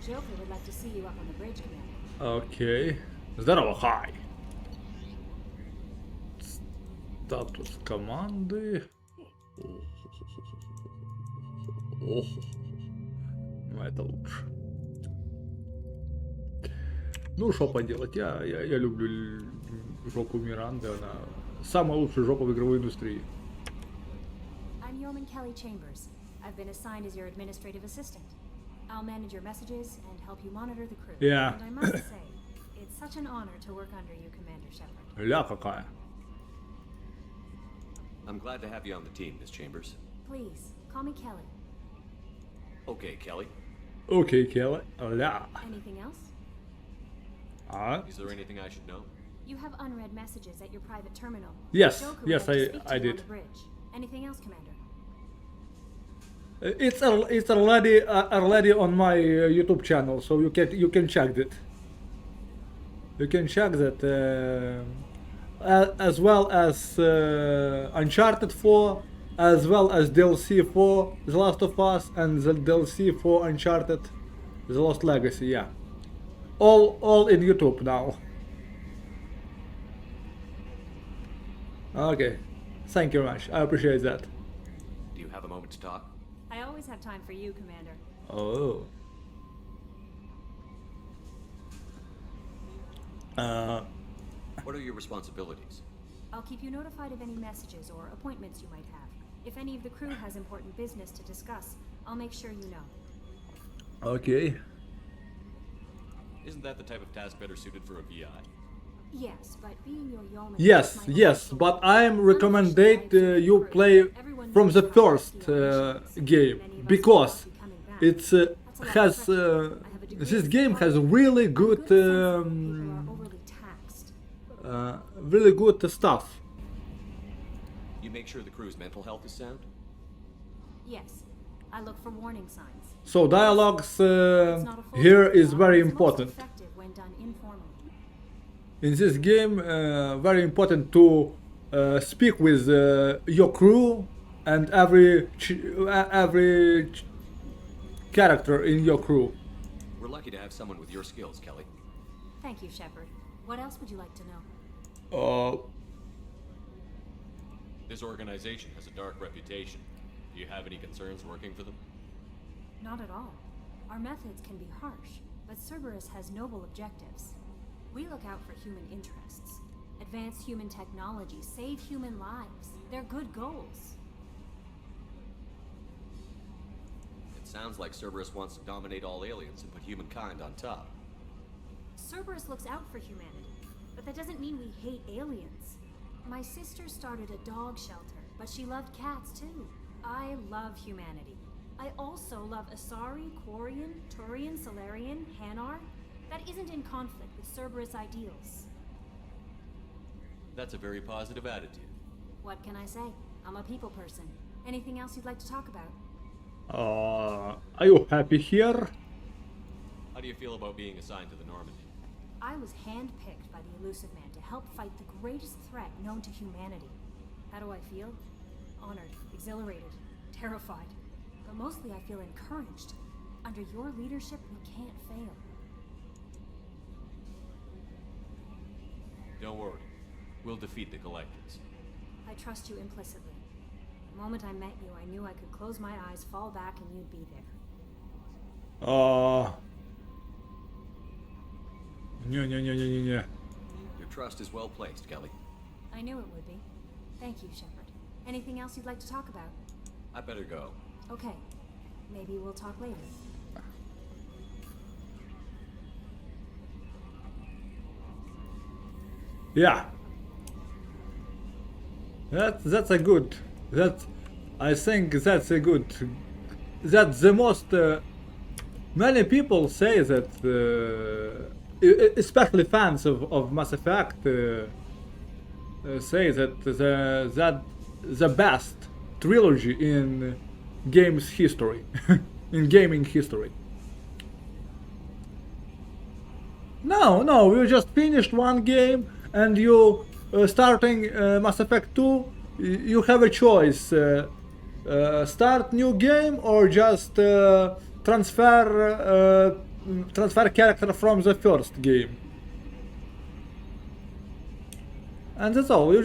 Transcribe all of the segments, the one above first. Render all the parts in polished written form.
Joker would like to see you up on the bridge, Commander. Окей. Здорово, хай. Статус команди. Ох. Ну, это лучше. Ну, что поделать, я люблю жопу Миранды, она самая лучшая жопа в игровой индустрии. I'm Yeoman Kelly Chambers. I've been assigned as your administrative assistant. I'll manage your messages and help you monitor the crew. Yeah. And I must say, it's such an honor to work under you, Commander Shepard. Ля какая. I'm glad to have you on the team, Miss Chambers. Please, call me Kelly. Okay, Kelly. Окей, Келли. Ля. Anything else? А? Is there anything I should know? You have unread messages at your private terminal. Yes, Joker would yes, like to speak to I you did. on the bridge. Anything else, Commander? It's already on my YouTube channel, so you can check it. You can check that as well as Uncharted 4, as well as DLC for The Last of Us and the DLC for Uncharted The Lost Legacy. Yeah, all in YouTube now. Okay, thank you very much. I appreciate that. Do you have a moment to talk? I always have time for you, Commander. Oh. What are your responsibilities? I'll keep you notified of any messages or appointments you might have. If any of the crew has important business to discuss, I'll make sure you know. Okay. Isn't that the type of task better suited for a VI? Yes, but being your yeoman... Yes, might yes, also but I'm recommended you play from the first game because it's has this game has really good stuff. You make sure the crew's mental health is sound? Yes, I look for warning signs. So dialogues It's not a full here job, is very it's most important. effective when done informally. In this game, very important to speak with your crew and every character in your crew. We're lucky to have someone with your skills, Kelly. Thank you, Shepard. What else would you like to know? This organization has a dark reputation. Do you have any concerns working for them? Not at all. Our methods can be harsh, but Cerberus has noble objectives. We look out for human interests, advance human technology, save human lives. They're good goals. It sounds like Cerberus wants to dominate all aliens and put humankind on top. Cerberus looks out for humanity, but that doesn't mean we hate aliens. My sister started a dog shelter, but she loved cats too. I love humanity. I also love Asari, Quarian, Turian, Solarian, Hanar. That isn't in conflict with Cerberus ideals. That's a very positive attitude. What can I say? I'm a people person. Anything else you'd like to talk about? Are you happy here? How do you feel about being assigned to the Normandy? I was handpicked by the Elusive Man to help fight the greatest threat known to humanity. How do I feel? Honored, exhilarated, terrified. But mostly I feel encouraged. Under your leadership, we can't fail. Don't worry. We'll defeat the Collectors. I trust you implicitly. The moment I met you, I knew I could close my eyes, fall back, and you'd be there. Не. Your trust is well placed, Kelly. I knew it would be. Thank you, Shepard. Anything else you'd like to talk about? I better go. Okay. Maybe we'll talk later. Yeah. That's a good. I think that's a good. That's the most. Many people say that, especially fans of Mass Effect, say that the best trilogy in games history, in gaming history. No, we just finished one game and you starting Mass Effect 2, you have a choice. Start new game or just transfer transfer character from the first game. And that's all. You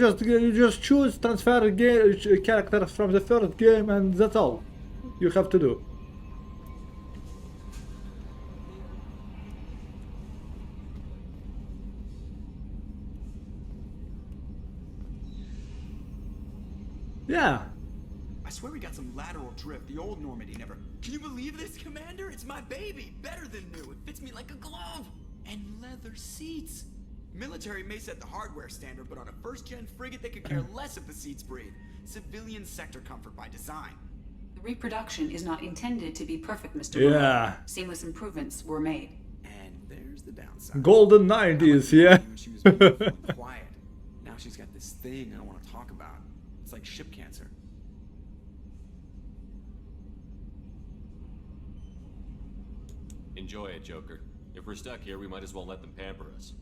just choose transfer characters from the first game, and that's all you have to do. Yeah. I swear we got some lateral drift. The old Normandy never... Can you believe this, Commander? It's my baby. Better than new. It fits me like a glove. And leather seats. Military may set the hardware standard, but on a first-gen frigate, they could care less if the seats breathe. Civilian sector comfort by design. The reproduction is not intended to be perfect, Mr. Yeah. Moore. Seamless improvements were made. And there's the downside. Golden 90s, yeah. When she was beautiful and quiet. Now she's got this thing I don't want to talk about. It's like ship cancer. Enjoy it, Joker. If we're stuck here, we might as well let them pamper us.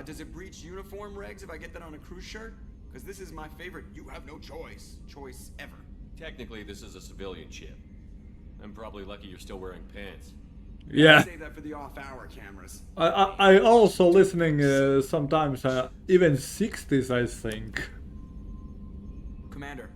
Does it breach uniform regs if I get that on a cruise shirt? Because this is my favorite you have no choice ever. Technically, this is a civilian ship. I'm probably lucky you're still wearing pants. Yeah. Save that for the off-hour cameras. I also listening sometimes even 60s, I think. Commander,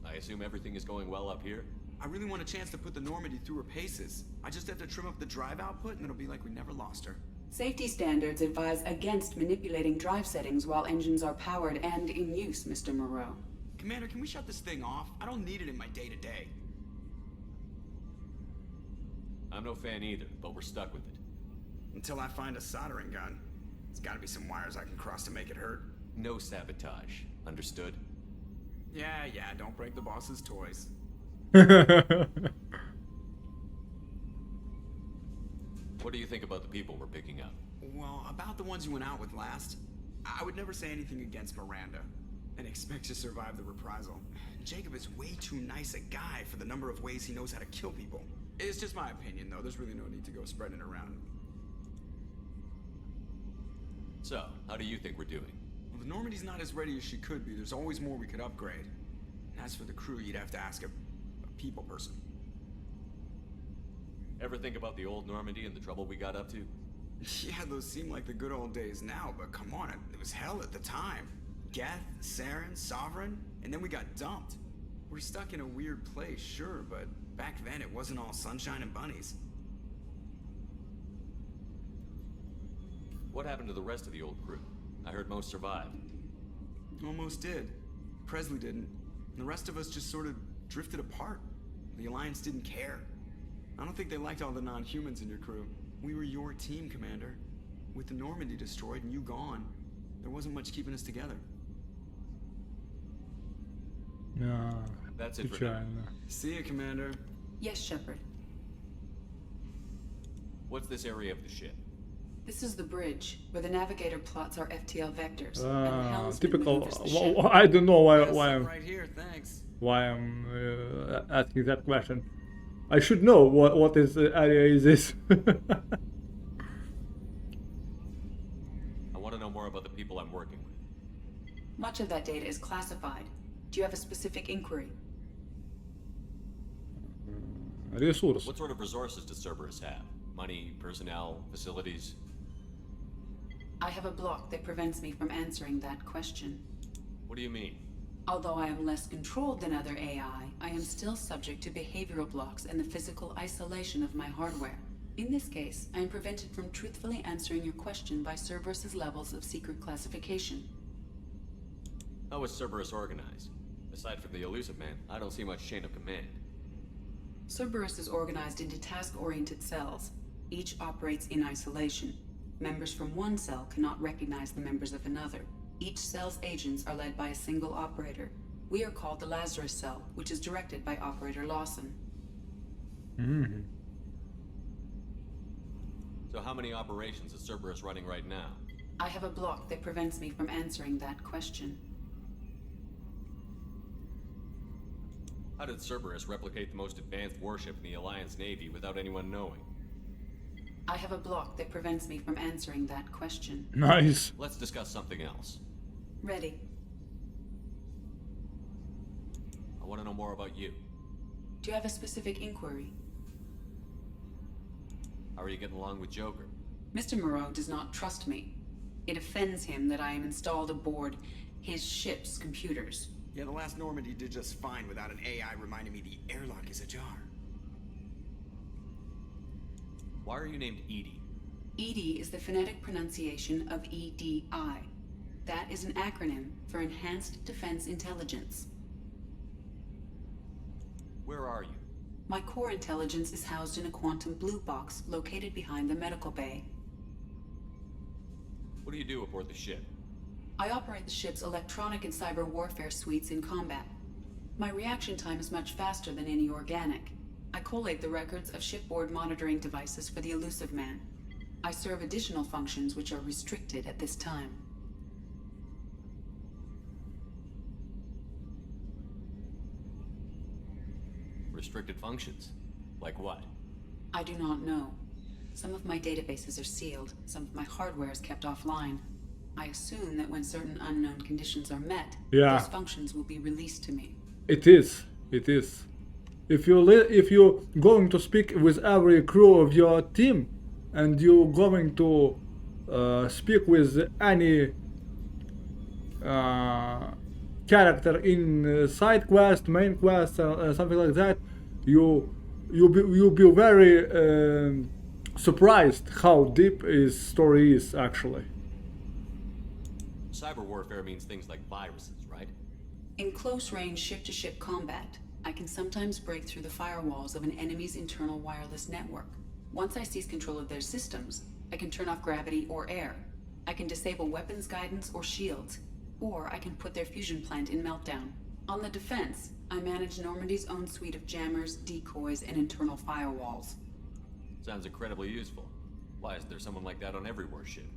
I assume everything is going well up here? I really want a chance to put the Normandy through her paces. I just have to trim up the drive output and it'll be like we never lost her. Safety standards advise against manipulating drive settings while engines are powered and in use, Mr. Moreau. Commander, can we shut this thing off? I don't need it in my day-to-day. I'm no fan either, but we're stuck with it. Until I find a soldering gun. There's gotta be some wires I can cross to make it hurt. No sabotage. Understood? Yeah, don't break the boss's toys. What do you think about the people we're picking up? Well, about the ones you went out with last, I would never say anything against Miranda and expect to survive the reprisal. Jacob is way too nice a guy for the number of ways he knows how to kill people. It's just my opinion, though. There's really no need to go spreading it around. So, how do you think we're doing? Well, the Normandy's not as ready as she could be. There's always more we could upgrade. And as for the crew, you'd have to ask a people person. Ever think about the old Normandy and the trouble we got up to? Yeah, those seem like the good old days now, but come on, it was hell at the time. Geth, Saren, Sovereign, and then we got dumped. We're stuck in a weird place, sure, but back then it wasn't all sunshine and bunnies. What happened to the rest of the old crew? I heard most survived. Almost did. Presley didn't. And the rest of us just sort of drifted apart. The Alliance didn't care. I don't think they liked all the non-humans in your crew. We were your team, Commander. With the Normandy destroyed and you gone, there wasn't much keeping us together. No. That's it for now. See you, Commander. Yes, Shepard. What's this area of the ship? This is the bridge, where the navigator plots our FTL vectors. and the helmsman Typical. maneuvers the ship. I don't know Yes, I'm right here, thanks. asking that question. I should know what is area is this. I want to know more about the people I'm working with. Much of that data is classified. Do you have a specific inquiry? Resource. What sort of resources does Cerberus have? Money, personnel, facilities? I have a block that prevents me from answering that question. What do you mean? Although I am less controlled than other AI, I am still subject to behavioral blocks and the physical isolation of my hardware. In this case, I am prevented from truthfully answering your question by Cerberus's levels of secret classification. How is Cerberus organized? Aside from the elusive man, I don't see much chain of command. Cerberus is organized into task-oriented cells. Each operates in isolation. Members from one cell cannot recognize the members of another. Each cell's agents are led by a single operator. We are called the Lazarus cell, which is directed by Operator Lawson. So how many operations is Cerberus running right now? I have a block that prevents me from answering that question. How did Cerberus replicate the most advanced warship in the Alliance Navy without anyone knowing? I have a block that prevents me from answering that question. Nice. Let's discuss something else. Ready. I want to know more about you. Do you have a specific inquiry? How are you getting along with Joker? Mr. Moreau does not trust me. It offends him that I am installed aboard his ship's computers. Yeah, the last Normandy did just fine without an AI reminding me the airlock is ajar. Why are you named Edie? EDI is the phonetic pronunciation of EDI. That is an acronym for Enhanced Defense Intelligence. Where are you? My core intelligence is housed in a quantum blue box located behind the medical bay. What do you do aboard the ship? I operate the ship's electronic and cyber warfare suites in combat. My reaction time is much faster than any organic. I collate the records of shipboard monitoring devices for the elusive man. I serve additional functions which are restricted at this time. Restricted functions? Like what? I do not know. Some of my databases are sealed, some of my hardware is kept offline. I assume that when certain unknown conditions are met, Yeah. those functions will be released to me. It is. It is. If you're going to speak with every crew of your team, and you're going to speak with any character in side quest, main quest, something like that, you'll be very surprised how deep his story is actually. Cyber warfare means things like viruses, right? In close-range ship-to-ship combat, I can sometimes break through the firewalls of an enemy's internal wireless network. Once I seize control of their systems, I can turn off gravity or air. I can disable weapons guidance or shields, or I can put their fusion plant in meltdown. On the defense, I manage Normandy's own suite of jammers, decoys, and internal firewalls. Sounds incredibly useful. Why is there someone like that on every warship?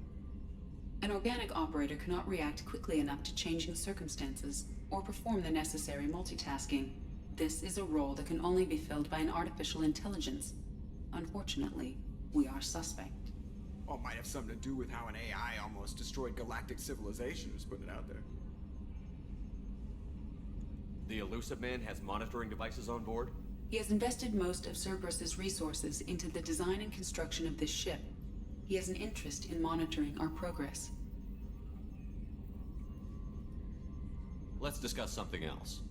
An organic operator cannot react quickly enough to changing circumstances or perform the necessary multitasking. This is a role that can only be filled by an artificial intelligence. Unfortunately, we are suspect. Well, it might have something to do with how an AI almost destroyed galactic civilization, just putting it out there. The elusive man has monitoring devices on board? He has invested most of Cerberus's resources into the design and construction of this ship. He has an interest in monitoring our progress. Let's discuss something else.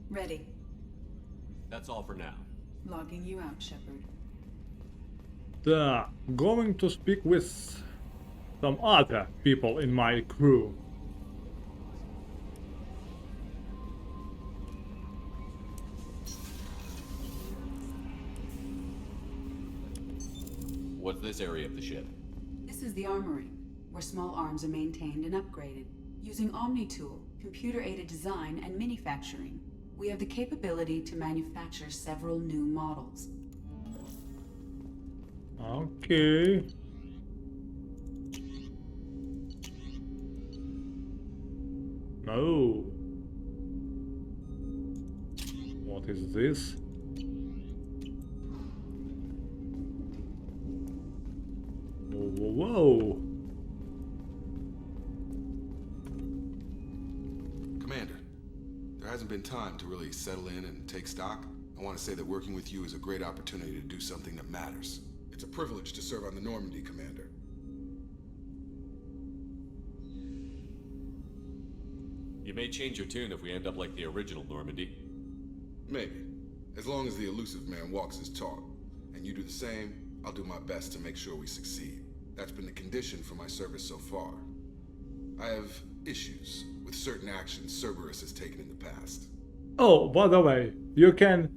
Ready. That's all for now. Logging you out, Shepard. Going to speak with some other people in my crew. What's this area of the ship? This is the armory, where small arms are maintained and upgraded. Using Omni-Tool, computer-aided design, and manufacturing, we have the capability to manufacture several new models. Okay. No. What is this? Whoa, whoa, whoa. Commander, there hasn't been time to really settle in and take stock. I want to say that working with you is a great opportunity to do something that matters. It's a privilege to serve on the Normandy, Commander. You may change your tune if we end up like the original Normandy. Maybe. As long as the elusive man walks his talk, and you do the same, I'll do my best to make sure we succeed. That's been the condition for my service so far. I have issues with certain actions Cerberus has taken in the past. Oh, by the way, you can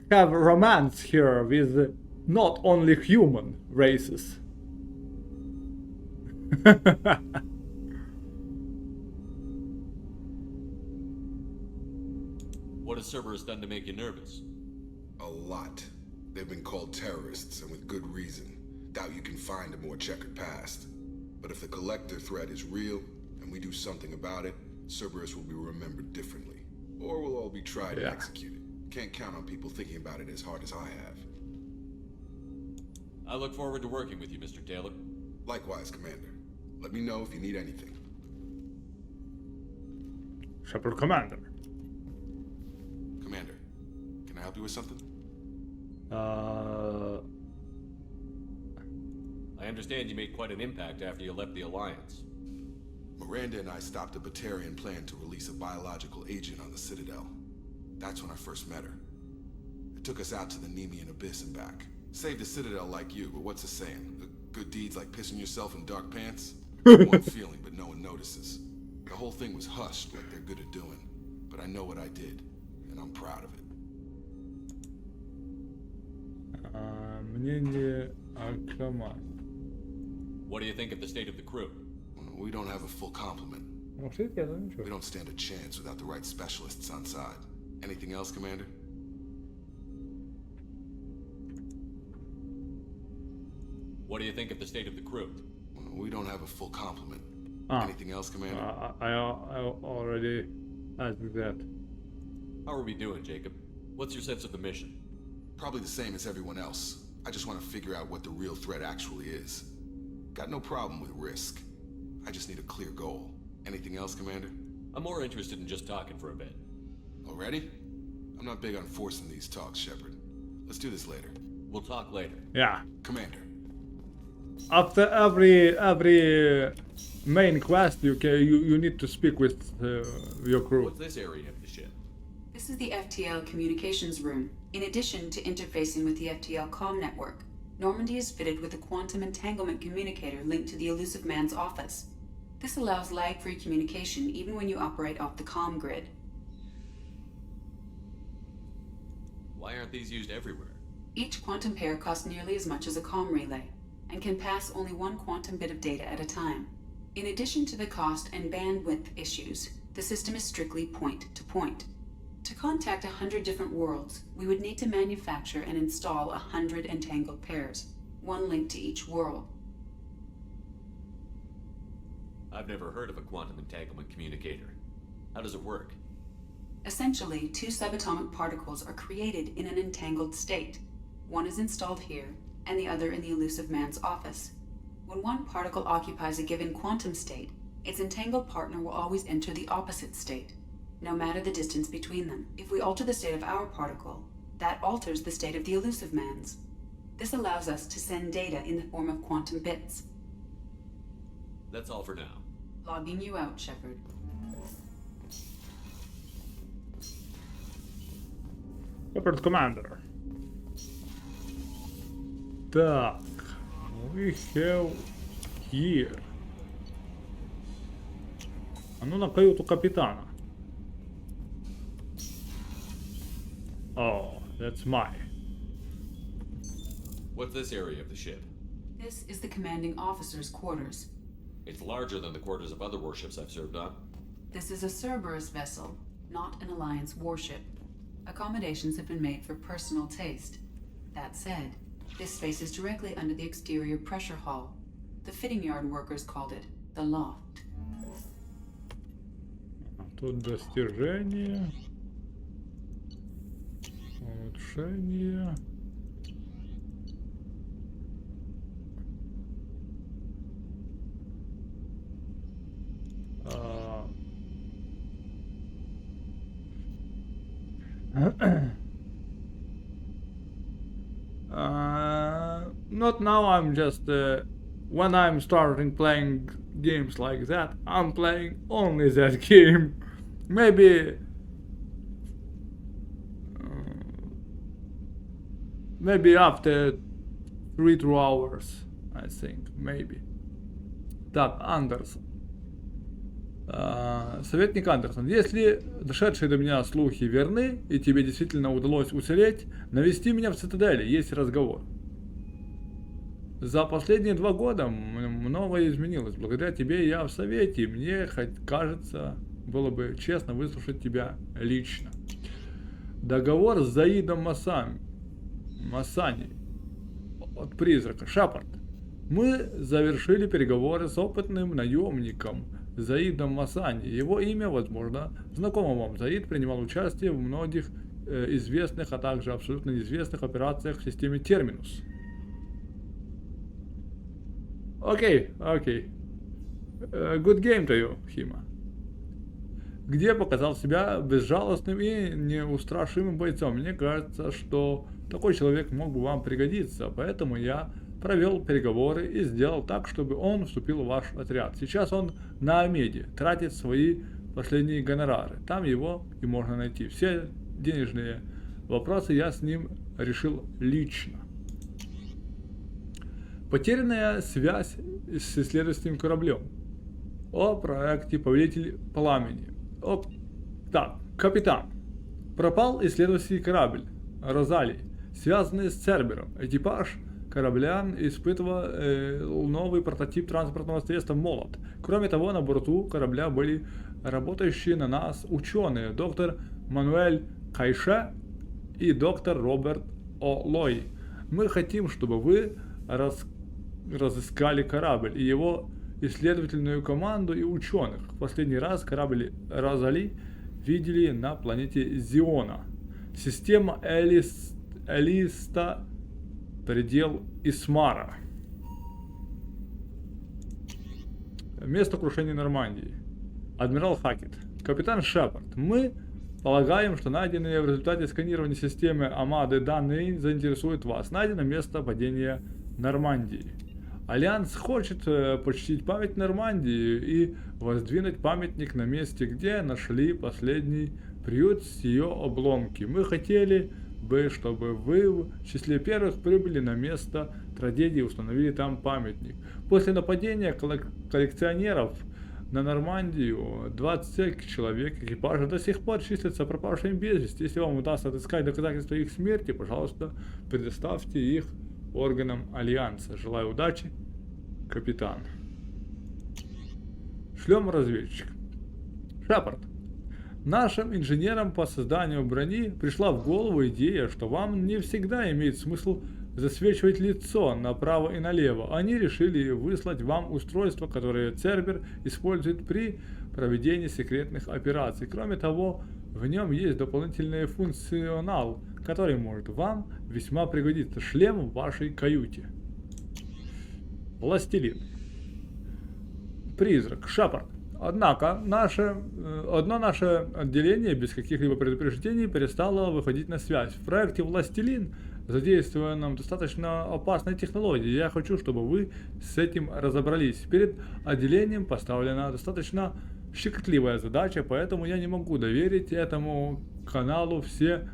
have romance here with not only human races. What has Cerberus done to make you nervous? A lot. They've been called terrorists, and with good reason. Doubt you can find a more checkered past. But if the collector threat is real, and we do something about it, Cerberus will be remembered differently. Or we'll all be tried and executed. Can't count on people thinking about it as hard as I have. I look forward to working with you, Mr. Taylor. Likewise, Commander. Let me know if you need anything. Shepard Commander. Commander, can I help you with something? I understand you made quite an impact after you left the Alliance. Miranda and I stopped a Batarian plan to release a biological agent on the Citadel. That's when I first met her. It took us out to the Nemean Abyss and back. Saved the Citadel like you, but what's the saying? Good deeds like pissing yourself in dark pants? One feeling, but no one notices. The whole thing was hushed like they're good at doing. But I know what I did, and I'm proud of it. Мнение о команде. What do you think of the state of the crew? We don't have a full complement. Вообще, я думаю, ничего. We don't stand a chance without the right specialists on side. Anything else, Commander? What do you think of the state of the crew? We don't have a full complement. Anything else, Commander? I already asked that. How are we doing, Jacob? What's your sense of the mission? Probably the same as everyone else. I just want to figure out what the real threat actually is. Got no problem with risk. I just need a clear goal. Anything else, Commander? I'm more interested in just talking for a bit. Already? I'm not big on forcing these talks, Shepard. Let's do this later. We'll talk later. Yeah. Commander. After every main quest, you need to speak with your crew. What's this area of the ship? This is the FTL communications room. In addition to interfacing with the FTL comm network, Normandy is fitted with a quantum entanglement communicator linked to the elusive man's office. This allows lag-free communication even when you operate off the comm grid. Why aren't these used everywhere? Each quantum pair costs nearly as much as a comm relay, and can pass only one quantum bit of data at a time. In addition to the cost and bandwidth issues, the system is strictly point-to-point. To contact 100 different worlds, we would need to manufacture and install 100 entangled pairs, one linked to each world. I've never heard of a quantum entanglement communicator. How does it work? Essentially, two subatomic particles are created in an entangled state. One is installed here, and the other in the elusive man's office. When one particle occupies a given quantum state, its entangled partner will always enter the opposite state, no matter the distance between them. If we alter the state of our particle, that alters the state of the elusive man's. This allows us to send data in the form of quantum bits. That's all for now. Logging you out, Shepard. Shepard Commander. Так, we have here. А ну на каюту капитана. Oh, that's my. What's this area of the ship? This is the commanding officer's quarters. It's larger than the quarters of other warships I've served on. This is a Cerberus vessel, not an Alliance warship. Accommodations have been made for personal taste. That said, this space is directly under the exterior pressure hull. The fitting yard workers called it the loft. Тут достижение. Улучшение. Not now, I'm just when I'm starting playing games like that, I'm playing only that game. Maybe after 3-2 hours, I think, maybe. Так, Андерсон. Советник Андерсон, если дошедшие до меня слухи верны, и тебе действительно удалось уцелеть, навести меня в цитадели, есть разговор. За последние 2 года многое изменилось. Благодаря тебе я в совете, и мне, хоть кажется, было бы честно выслушать тебя лично. Договор с Заидом Масани от призрака. Шепард. Мы завершили переговоры с опытным наемником Заидом Масани. Его имя, возможно, знакомо вам. Заид принимал участие в многих известных, а также абсолютно неизвестных операциях в системе Терминус. Окей. Good game to you, Хима. Где показал себя безжалостным и неустрашимым бойцом. Мне кажется, что такой человек мог бы вам пригодиться, поэтому я провел переговоры и сделал так, чтобы он вступил в ваш отряд. Сейчас он на Омеде тратит свои последние гонорары. Там его и можно найти. Все денежные вопросы я с ним решил лично. Потерянная связь с исследовательским кораблем. О проекте «Повелитель пламени». Так, капитан. Пропал исследовательский корабль «Розалий», связанный с Цербером. Экипаж корабля испытывал новый прототип транспортного средства «Молот». Кроме того, на борту корабля были работающие на нас ученые, доктор Мануэль Кайше и доктор Роберт О'Лой. Мы хотим, чтобы вы разыскали корабль и его исследовательную команду и ученых. В последний раз корабль «Розалий» видели на планете Зиона. Система Элиста, предел Исмара. Место крушения Нормандии. Адмирал Хакет. Капитан Шепард. Мы полагаем, что найденные в результате сканирования системы Амады данные заинтересуют вас. Найдено место падения Нормандии. Альянс хочет почтить память Нормандии и воздвинуть памятник на месте, где нашли последний приют с ее обломки. Мы хотели бы, чтобы вы в числе первых прибыли на место трагедии и установили там памятник. После нападения коллекционеров на Нормандию 20 человек экипажа до сих пор числятся пропавшими без вести. Если вам удастся отыскать доказательства их смерти, пожалуйста, предоставьте их органам Альянса. Желаю удачи, капитан. Шлем-разведчик. Шепард. Нашим инженерам по созданию брони пришла в голову идея, что вам не всегда имеет смысл засвечивать лицо направо и налево. Они решили выслать вам устройство, которое Цербер использует при проведении секретных операций. Кроме того, в нем есть дополнительный функционал, который может вам весьма пригодиться. Шлем в вашей каюте. Властелин. Призрак. Шепард. Однако, одно наше отделение без каких-либо предупреждений перестало выходить на связь. В проекте «Властелин» задействована достаточно опасная технология. Я хочу, чтобы вы с этим разобрались. Перед отделением поставлена достаточно щекотливая задача, поэтому я не могу доверить этому каналу все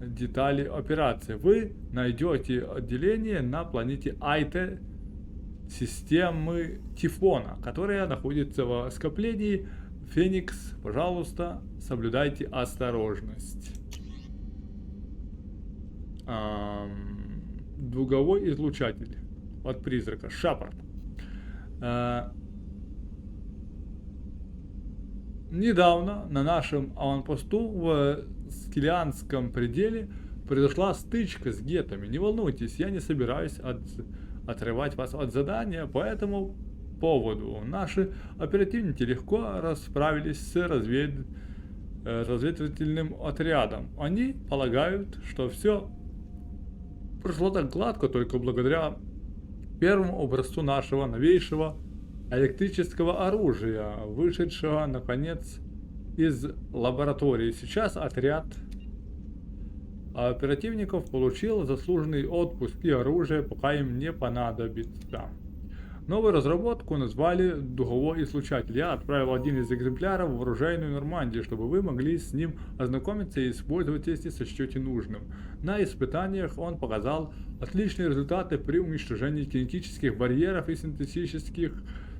детали операции. Вы найдете отделение на планетеАйте системы Тифона, которая находится в скоплении Феникс. Пожалуйста, соблюдайте осторожность. Дуговой излучатель от призрака. Шепард. Недавно на нашем аванпосту в Скелианском пределе произошла стычка с гетами. Не волнуйтесь, я не собираюсь отрывать вас от задания по этому поводу. Наши оперативники легко расправились с разведывательным отрядом. Они полагают, что все прошло так гладко только благодаря первому образцу нашего новейшего электрического оружия, вышедшего наконец из лаборатории. Сейчас отряд оперативников получил заслуженный отпуск, и оружие пока им не понадобится. Новую разработку назвали дуговой излучатель. Я отправил один из экземпляров в оружейную Нормандию, чтобы вы могли с ним ознакомиться и использовать, если сочтете нужным. На испытаниях он показал отличные результаты при уничтожении кинетических барьеров и синтетических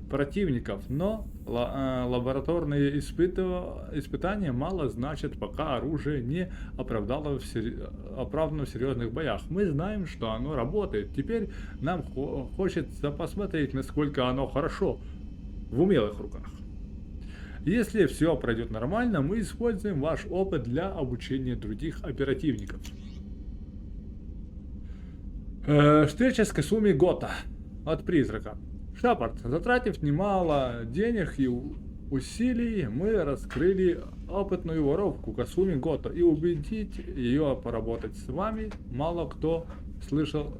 противников, но лабораторные испытания мало значат, пока оружие не оправдано в серьезных боях. Мы знаем, что оно работает. Теперь нам хочется посмотреть, насколько оно хорошо в умелых руках. Если все пройдет нормально, мы используем ваш опыт для обучения других оперативников. Встреча с Касуми Гота от призрака. Шепард, затратив немало денег и усилий, мы раскрыли опытную воровку Касуми Гота, и убедить ее поработать с вами мало кто слышал,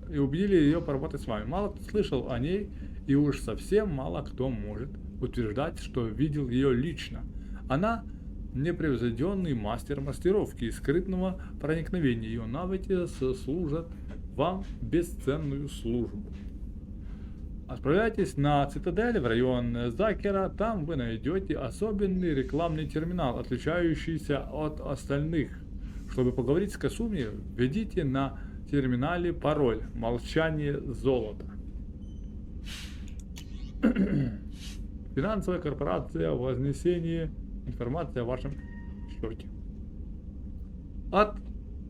Мало кто слышал о ней, и уж совсем мало кто может утверждать, что видел ее лично. Она непревзойденный мастер маскировки и скрытного проникновения. Ее навыки служат вам бесценную службу. Отправляйтесь на Цитадель в район Закера, там вы найдете особенный рекламный терминал, отличающийся от остальных. Чтобы поговорить с Касуми, введите на терминале пароль «Молчание золота». Финансовая корпорация «Вознесение». Информация о вашем счете. От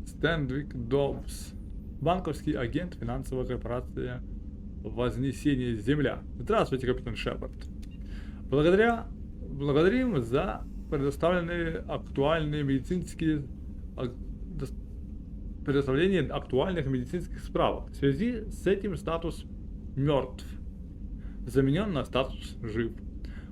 Стендвик Добс. Банковский агент, финансовая корпорация «Вознесение Земля». Здравствуйте, капитан Шепард. Благодарим за предоставленные предоставление актуальных медицинских справок. В связи с этим статус мертв заменен на статус жив.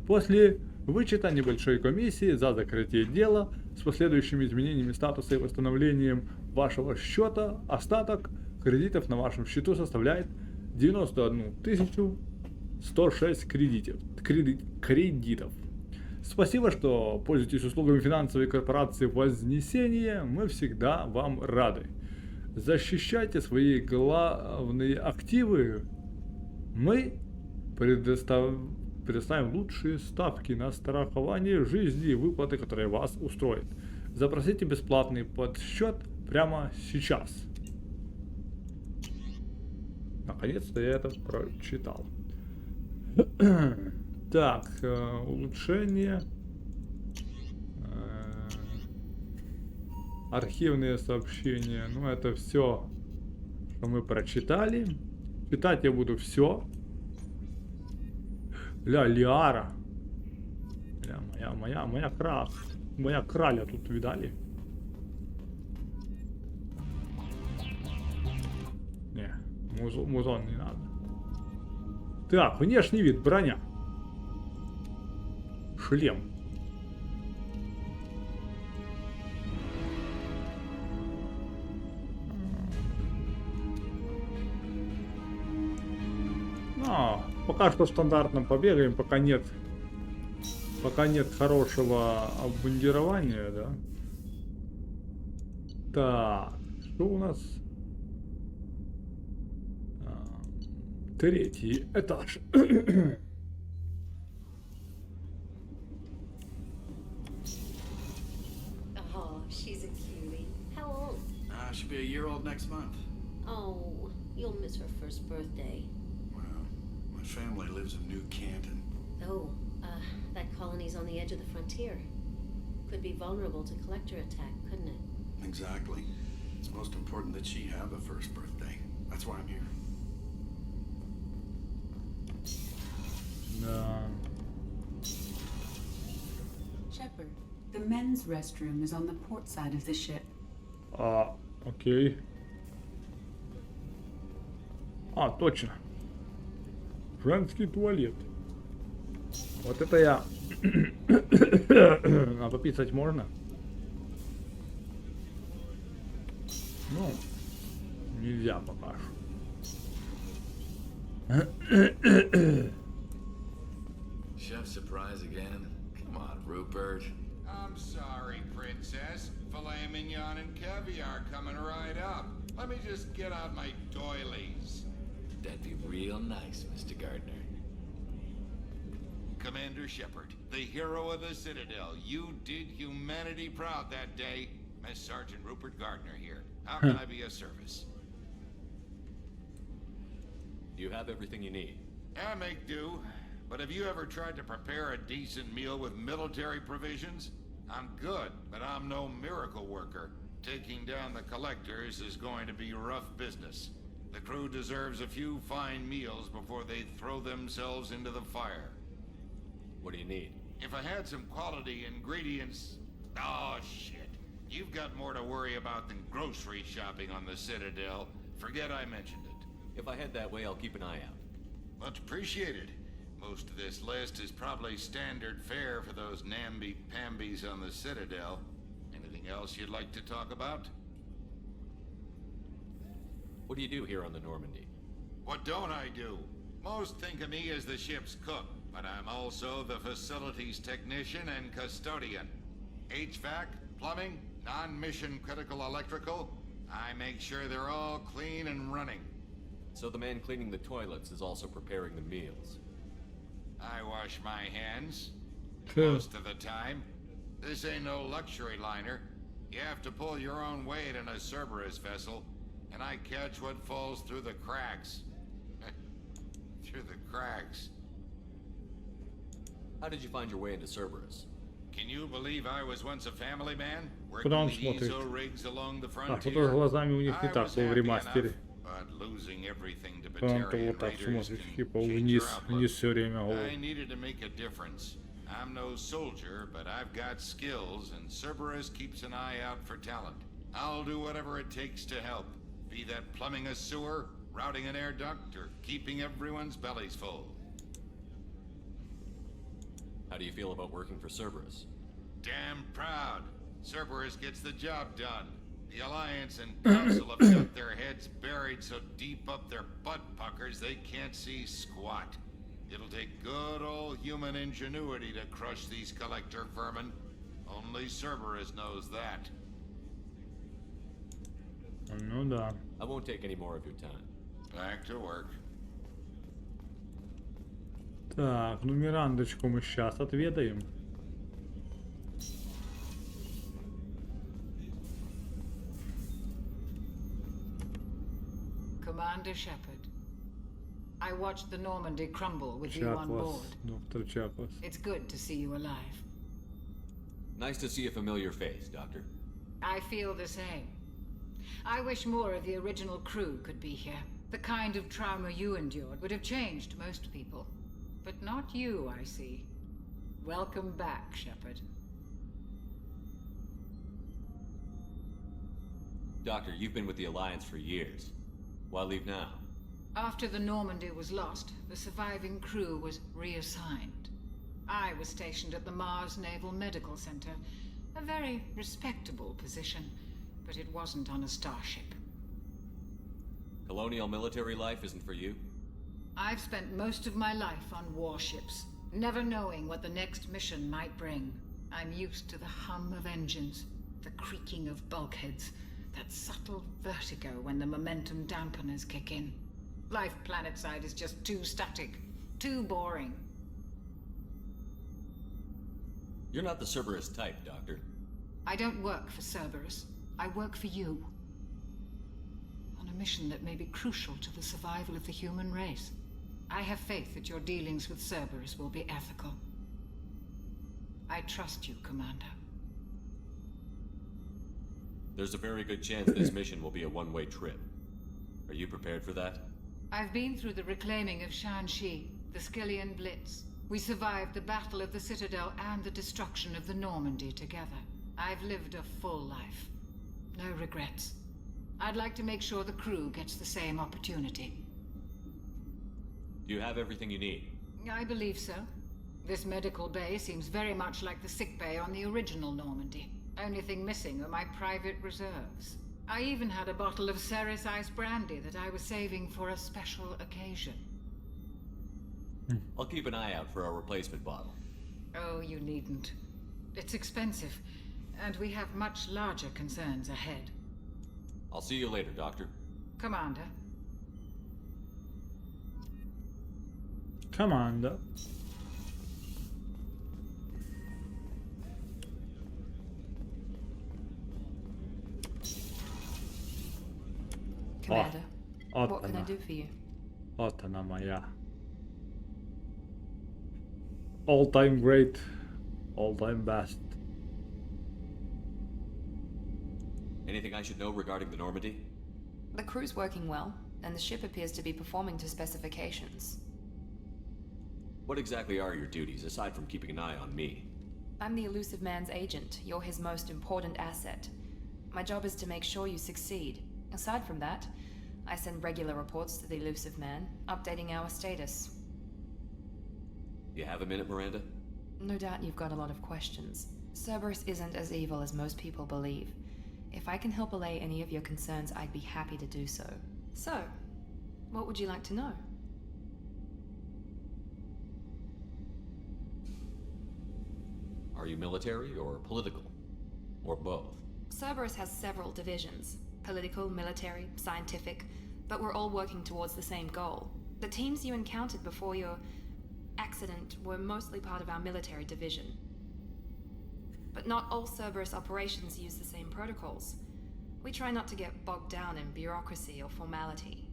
После вычета небольшой комиссии за закрытие дела с последующими изменениями статуса и восстановлением вашего счета, остаток кредитов на вашем счету составляет 91 106 кредитов. Спасибо, что пользуетесь услугами финансовой корпорации Вознесение. Мы всегда вам рады. Защищайте свои главные активы. Мы предоставим лучшие ставки на страхование жизни и выплаты, которые вас устроят. Запросите бесплатный подсчет прямо сейчас. Наконец-то я это прочитал. Так, улучшение. Архивные сообщения. Ну, это все, что мы прочитали. Читать я буду все. Лиара. Моя краля тут видали. Не, музон не надо. Так, внешний вид, броня. Шлем. Пока что стандартно побегаем, пока нет хорошего обмундирования, да. Так, что у нас? Третий этаж. Oh, she's a cutie. How old? She'll be a year old next month. Oh, you'll miss her first birthday. Well, my family lives in New Canton. Oh, that colony's on the edge of the frontier. Could be vulnerable to collector attack, couldn't it? Exactly. It's most important that she have a first birthday. That's why I'm here. Shepard, the men's restroom is on the port side of the ship. Окей. Точно. Женский туалет. Вот это я. А пописать можно? Ну, нельзя пока что. Chef surprise again? Come on, Rupert. I'm sorry, Princess. Filet mignon and caviar coming right up. Let me just get out my doilies. That'd be real nice, Mr. Gardner. Commander Shepard, the hero of the Citadel. You did humanity proud that day. Miss Sergeant Rupert Gardner here. How can I be of service? You have everything you need. I make do. But have you ever tried to prepare a decent meal with military provisions? I'm good, but I'm no miracle worker. Taking down the collectors is going to be rough business. The crew deserves a few fine meals before they throw themselves into the fire. What do you need? If I had some quality ingredients... Oh, shit. You've got more to worry about than grocery shopping on the Citadel. Forget I mentioned it. If I head that way, I'll keep an eye out. Much appreciated. Most of this list is probably standard fare for those namby-pambies on the Citadel. Anything else you'd like to talk about? What do you do here on the Normandy? What don't I do? Most think of me as the ship's cook, but I'm also the facilities technician and custodian. HVAC, plumbing, non-mission critical electrical. I make sure they're all clean and running. So the man cleaning the toilets is also preparing the meals. I wash my hands most of the time. This ain't no luxury liner. You have to pull your own weight in a Cerberus vessel, and I catch what falls through the cracks. Through the cracks. How did you find your way into Cerberus? Can you believe I was once a family man? Куда он Working the смотрит? ESO rigs along the А, frontier. фото с глазами у них не I так, was как в happy ремастере. enough, but losing everything to Он-то Batarian вот так raiders смотрит, can типа change вниз, your outlook. вниз все время голову. I needed to make a difference. I'm no soldier, but I've got skills, and Cerberus keeps an eye out for talent. I'll do whatever it takes to help. Be that plumbing a sewer, routing an air duct, or keeping everyone's bellies full. How do you feel about working for Cerberus? Damn proud. Cerberus gets the job done. The Alliance and Council have got their heads buried so deep up their butt puckers they can't see squat. It'll take good old human ingenuity to crush these collector vermin. Only Cerberus knows that. Ну да. I won't take any more of your time. Back to work. Так, ну Мирандочку мы сейчас отведаем. Commander Shepard, I watched the Normandy crumble with you on Чаклас, board. доктор Чаклас. It's good to see you alive. Nice to see a familiar face, Doctor. I feel the same. I wish more of the original crew could be here. The kind of trauma you endured would have changed most people. But not you, I see. Welcome back, Shepard. Doctor, you've been with the Alliance for years. Why leave now? After the Normandy was lost, the surviving crew was reassigned. I was stationed at the Mars Naval Medical Center, a very respectable position, but it wasn't on a starship. Colonial military life isn't for you? I've spent most of my life on warships, never knowing what the next mission might bring. I'm used to the hum of engines, the creaking of bulkheads, that subtle vertigo when the momentum dampeners kick in. Life planetside is just too static, too boring. You're not the Cerberus type, Doctor. I don't work for Cerberus. I work for you. On a mission that may be crucial to the survival of the human race. I have faith that your dealings with Cerberus will be ethical. I trust you, Commander. There's a very good chance this mission will be a one-way trip. Are you prepared for that? I've been through the reclaiming of Shanxi, the Skillian Blitz. We survived the Battle of the Citadel and the destruction of the Normandy together. I've lived a full life. No regrets. I'd like to make sure the crew gets the same opportunity. Do you have everything you need? I believe so. This medical bay seems very much like the sick bay on the original Normandy. Only thing missing are my private reserves. I even had a bottle of Ceres Ice brandy that I was saving for a special occasion. I'll keep an eye out for a replacement bottle. Oh, you needn't. It's expensive, and we have much larger concerns ahead. I'll see you later, Doctor. Commander. Команда. Commander, От what can I она. do for you? Вот она моя. All time great. All time best. Anything I should know regarding the Normandy? The crew's working well, and the ship appears to be performing to specifications. What exactly are your duties, aside from keeping an eye on me? I'm the elusive man's agent. You're his most important asset. My job is to make sure you succeed. Aside from that, I send regular reports to the elusive man, updating our status. You have a minute, Miranda? No doubt you've got a lot of questions. Cerberus isn't as evil as most people believe. If I can help allay any of your concerns, I'd be happy to do so. So, what would you like to know? Are you military or political? Or both? Cerberus has several divisions. Political, military, scientific, but we're all working towards the same goal. The teams you encountered before your accident were mostly part of our military division. But not all Cerberus operations use the same protocols. We try not to get bogged down in bureaucracy or formality.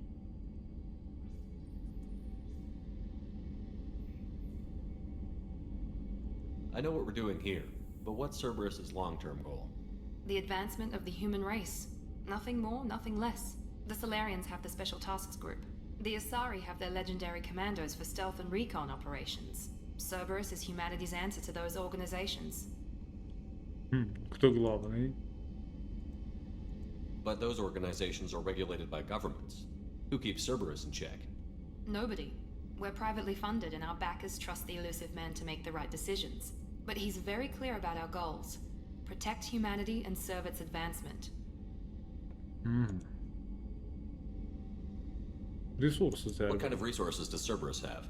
I know what we're doing here, but what's Cerberus's long-term goal? The advancement of the human race. Nothing more, nothing less. The Solarians have the Special Tasks Group. The Asari have their legendary commandos for stealth and recon operations. Cerberus is humanity's answer to those organizations. Кто главный? But those organizations are regulated by governments. Who keeps Cerberus in check? Nobody. We're privately funded and our backers trust the elusive man to make the right decisions. But he's very clear about our goals. Protect humanity and serve its advancement. Ресурсы. What kind of resources does Cerberus have?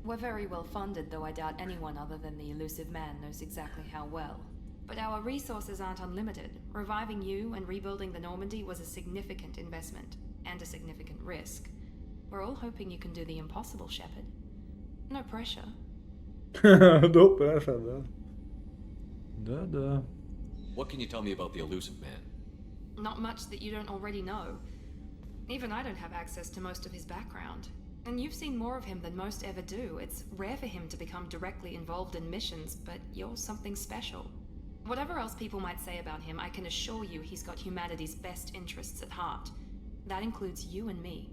We're very well funded, though I doubt anyone other than the elusive man knows exactly how well. But our resources aren't unlimited. Reviving you and rebuilding the Normandy was a significant investment, and a significant risk. We're all hoping you can do the impossible, Shepard. No pressure. No pressure, да. Да. What can you tell me about the elusive man? Not much that you don't already know. Even I don't have access to most of his background. And you've seen more of him than most ever do. It's rare for him to become directly involved in missions, but you're something special. Whatever else people might say about him, I can assure you he's got humanity's best interests at heart. That includes you and me.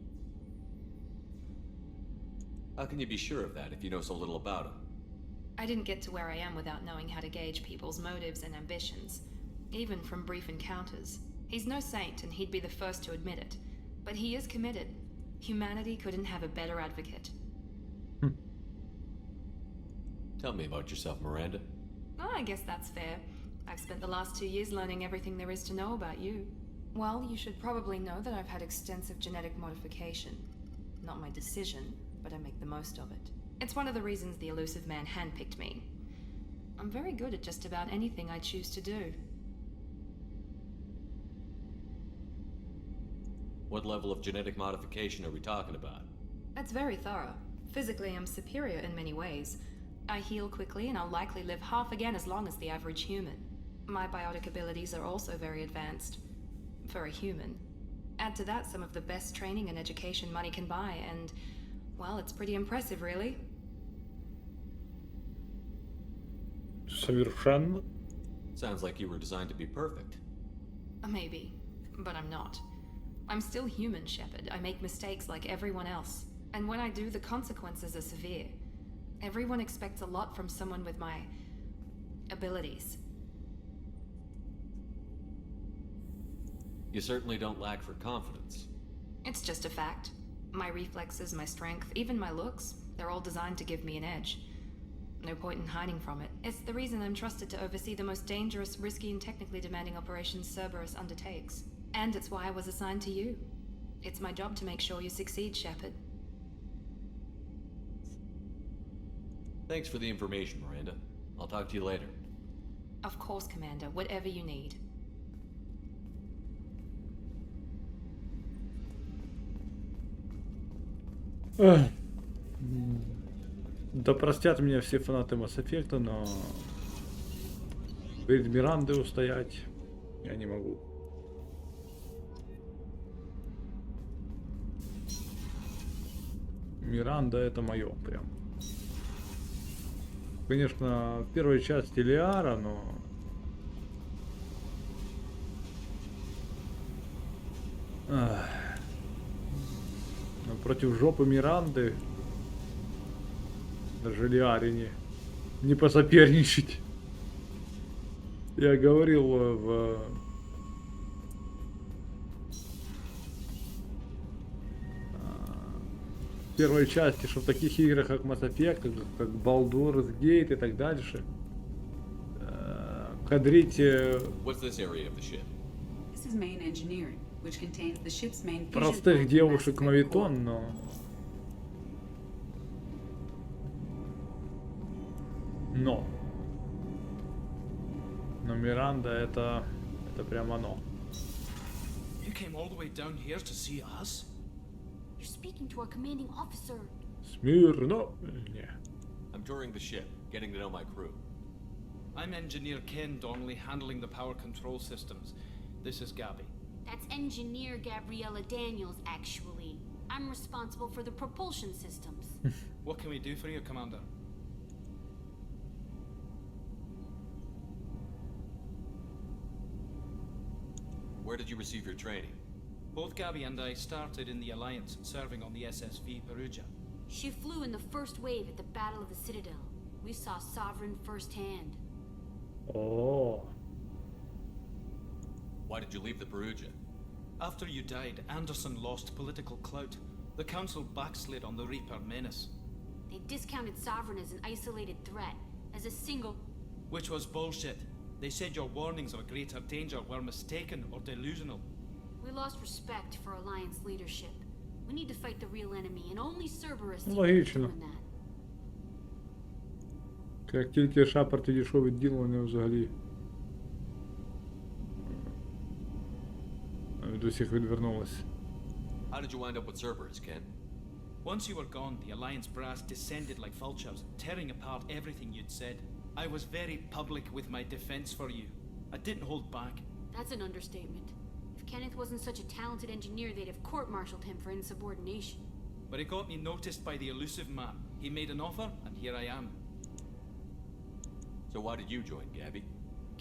How can you be sure of that if you know so little about him? I didn't get to where I am without knowing how to gauge people's motives and ambitions, even from brief encounters. He's no saint, and he'd be the first to admit it. But he is committed. Humanity couldn't have a better advocate. Tell me about yourself, Miranda. Oh, I guess that's fair. I've spent the last 2 years learning everything there is to know about you. Well, you should probably know that I've had extensive genetic modification. Not my decision, but I make the most of it. It's one of the reasons the elusive man handpicked me. I'm very good at just about anything I choose to do. What level of genetic modification are we talking about? That's very thorough. Physically, I'm superior in many ways. I heal quickly, and I'll likely live half again as long as the average human. My biotic abilities are also very advanced. For a human. Add to that some of the best training and education money can buy, and, well, it's pretty impressive, really. Совершенно. Sounds like you were designed to be perfect. Maybe, but I'm not. I'm still human, Shepard. I make mistakes like everyone else. And when I do, the consequences are severe. Everyone expects a lot from someone with my abilities. You certainly don't lack for confidence. It's just a fact. My reflexes, my strength, even my looks, they're all designed to give me an edge. No point in hiding from it. It's the reason I'm trusted to oversee the most dangerous, risky, and technically demanding operations Cerberus undertakes. And it's why I was assigned to you. It's my job to make sure you succeed, Shepard. Thanks for the information, Miranda. I'll talk to you later. Of course, Commander. Whatever you need. Да простят меня все фанаты Mass Effect, но перед Мирандой устоять я не могу. Миранда это мое прям. Конечно, в первой части Лиара, но против жопы Миранды даже Лиаре не посоперничать. Я говорил в первой части, что в таких играх, как Mass Effect, как Baldur's Gate и так дальше, кадрить простых девушек мавитон, но Миранда это прям оно. came all the way down here to see us? You're speaking to our commanding officer. Смірно. Ні. I'm touring the ship, getting to know my crew. I'm Engineer Ken Donnelly, handling the power control systems. This is Gabby. That's Engineer Gabriella Daniels, actually. I'm responsible for the propulsion systems. What can we do for you, Commander? Where did you receive your training? Both Gabby and I started in the Alliance, serving on the SSV Perugia. She flew in the first wave at the Battle of the Citadel. We saw Sovereign firsthand. О. Why did you leave the Perugia? After you died, Anderson lost political clout. The Council backslid on the Reaper menace. They discounted Sovereign as an isolated threat, as a single... Which was bullshit. They said your warnings of a greater danger were mistaken or delusional. We lost respect for Alliance leadership. We need to fight the real enemy, and only Cerberus is Логічно. doing that. Як тільки Шапард відійшов від діла, вони взагалі від усіх відвернулися. How did you wind up with Cerberus, Ken? Once you were gone, the Alliance brass descended like vultures, tearing apart everything you'd said. I was very public with my defense for you. I didn't hold back. That's an understatement. If Kenneth wasn't such a talented engineer, they'd have court-martialed him for insubordination. But it got me noticed by the elusive man. He made an offer, and here I am. So why did you join, Gabby?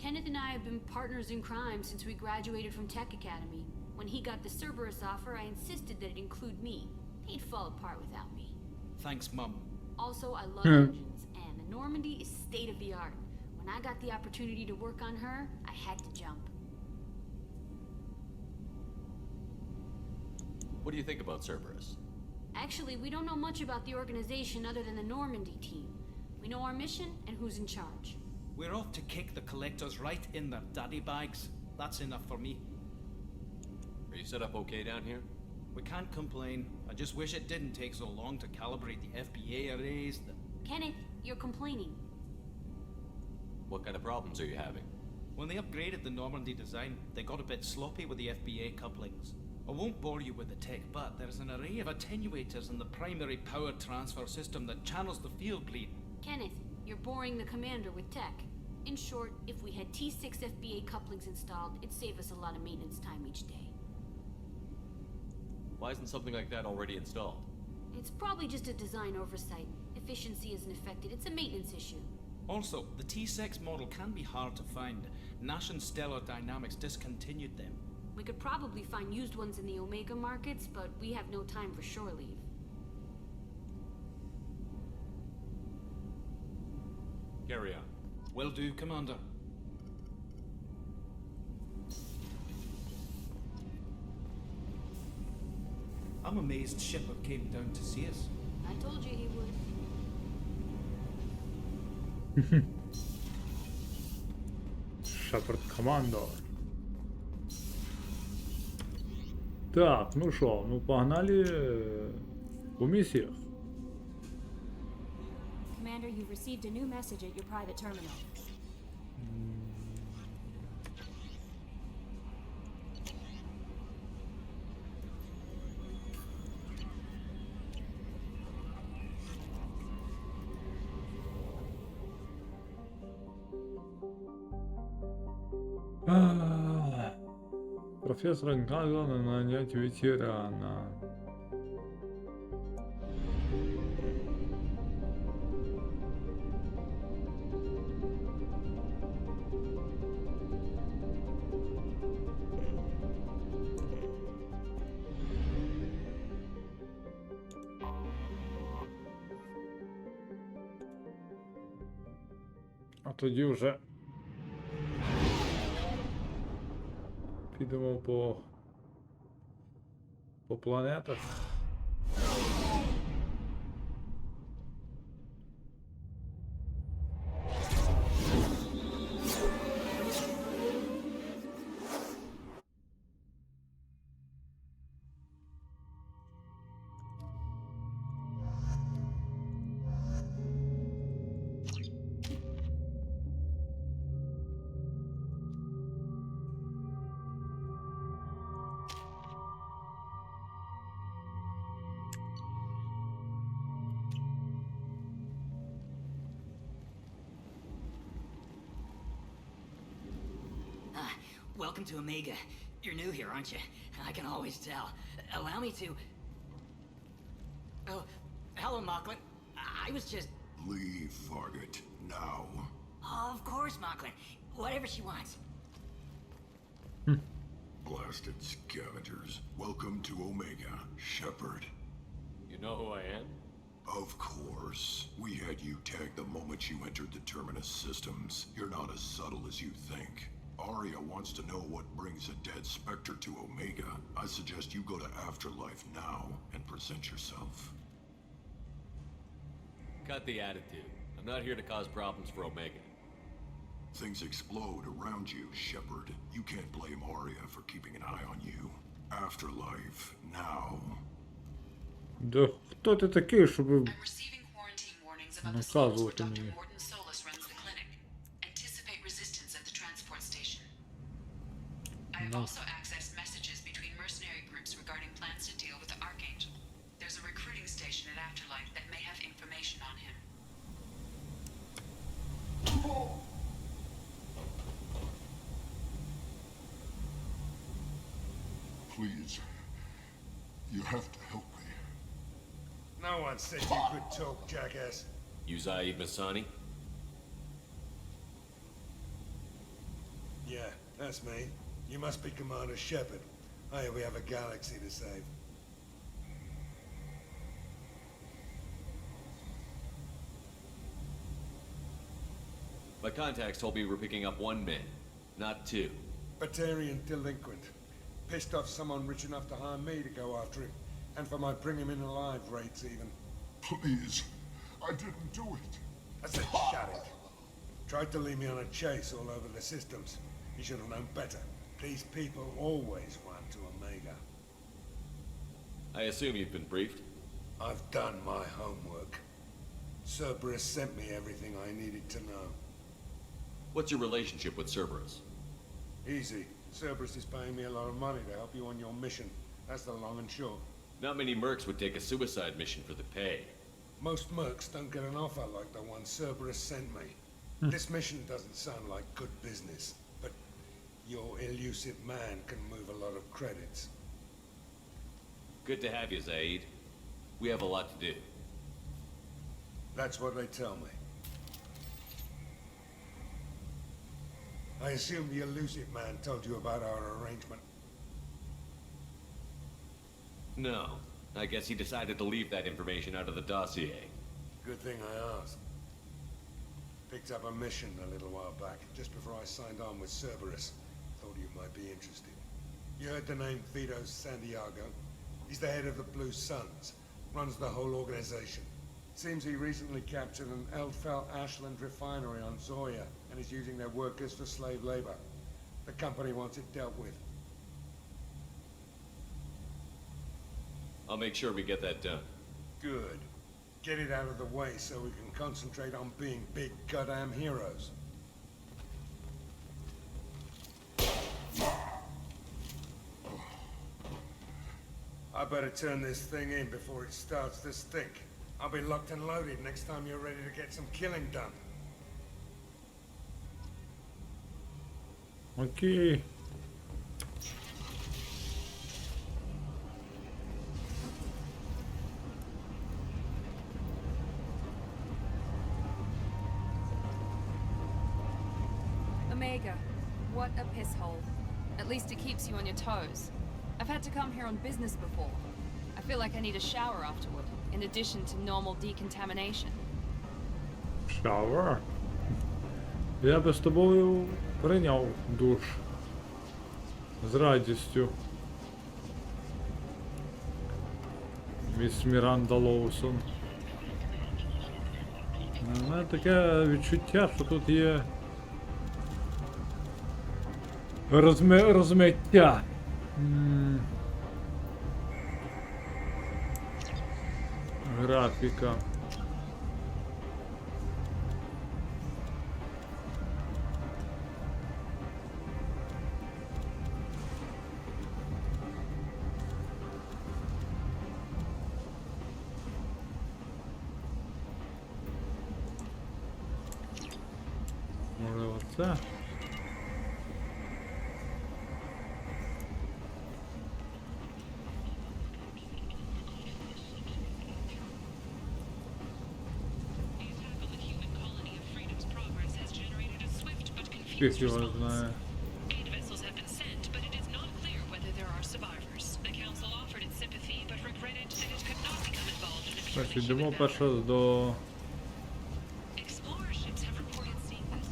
Kenneth and I have been partners in crime since we graduated from Tech Academy. When he got the Cerberus offer, I insisted that it include me. He'd fall apart without me. Thanks, Mum. Also, I love engines, and the Normandy is state-of-the-art. When I got the opportunity to work on her, I had to jump. What do you think about Cerberus? Actually, we don't know much about the organization other than the Normandy team. We know our mission and who's in charge. We're off to kick the collectors right in their daddy bags. That's enough for me. Are you set up okay down here? We can't complain. I just wish it didn't take so long to calibrate the FBA arrays. Kenneth, you're complaining. What kind of problems are you having? When they upgraded the Normandy design, they got a bit sloppy with the FBA couplings. I won't bore you with the tech, but there's an array of attenuators in the primary power transfer system that channels the field bleed. Kenneth, you're boring the commander with tech. In short, if we had T6 FBA couplings installed, it'd save us a lot of maintenance time each day. Why isn't something like that already installed? It's probably just a design oversight. Efficiency isn't affected. It's a maintenance issue. Also, the T6 model can be hard to find. Nash and Stellar Dynamics discontinued them. We could probably find used ones in the Omega markets, but we have no time for shore leave. Carry on. Will do, Commander. I'm amazed Shepard came down to see us. I told you he would. Шапард командор. Так, ну що, ну погнали по місіях. Commander, you've received a new message at your private terminal. Профессор наказал нанять ветерана. А тоді вже підемо по планетах. Welcome to Omega. You're new here, aren't you? I can always tell. Allow me to... Oh, hello, Mocklin. I was just... Leave, Fargate. Now. Of course, Mocklin. Whatever she wants. Blasted scavengers. Welcome to Omega, Shepard. You know who I am? Of course. We had you tagged the moment you entered the Terminus systems. You're not as subtle as you think. Arya wants to know what brings a dead Spectre to Omega. I suggest you go to Afterlife now and present yourself. Cut the attitude. I'm not here to cause problems for Omega. Things explode around you, Shepard. You can't blame Arya for keeping an eye on you. Afterlife now. Да хто ти такий, щоб I'm receiving quarantine warnings about the cells where наказувати Dr. мені? Morton Solus runs the clinic. Anticipate resistance at the transport station. I have also accessed messages between mercenary groups regarding plans to deal with the Archangel. There's a recruiting station at Afterlife that may have information on him. Please. You have to help me. No one said you could talk, jackass. You Zaid Masani? Yeah, that's me. You must be Commander Shepard. Hey, we have a galaxy to save. My contacts told me we were picking up 1 man, not 2. Batarian delinquent. Pissed off someone rich enough to hire me to go after him. And for my bring him in alive rates even. Please. I didn't do it. I said shut it. Tried to lead me on a chase all over the systems. He should have known better. These people always run to Omega. I assume you've been briefed? I've done my homework. Cerberus sent me everything I needed to know. What's your relationship with Cerberus? Easy. Cerberus is paying me a lot of money to help you on your mission. That's the long and short. Not many mercs would take a suicide mission for the pay. Most mercs don't get an offer like the one Cerberus sent me. This mission doesn't sound like good business, but your elusive man can move a lot of credits. Good to have you, Zaid. We have a lot to do. That's what they tell me. I assume the elusive man told you about our arrangement. No. I guess he decided to leave that information out of the dossier. Good thing I asked. Picked up a mission a little while back, just before I signed on with Cerberus. Thought you might be interested. You heard the name Vito Santiago? He's the head of the Blue Suns. Runs the whole organization. Seems he recently captured an Eldfell Ashland refinery on Zoya and is using their workers for slave labor. The company wants it dealt with. I'll make sure we get that done. Good. Get it out of the way so we can concentrate on being big goddamn heroes. I better turn this thing in before it starts to stink. I'll be locked and loaded next time you're ready to get some killing done. Окей. Omega, what a piss hole. At least it keeps you on your toes. I've had to come here on business before. I feel like I need a shower afterward, in addition to normal decontamination. Shower? Я би з тобою прийняв душ. З радістю. Міс Міранда Лоусон. У мене таке відчуття, що тут є розмиття. Графіка. Може оце? Всіх його знає. Aid vessels have been sent, but it is not clear whether there are survivors. The council offered its sympathy, but regretted that it could not become involved in a purely Так, йдемо human battle. перше до... Explorer ships have reported seeing this.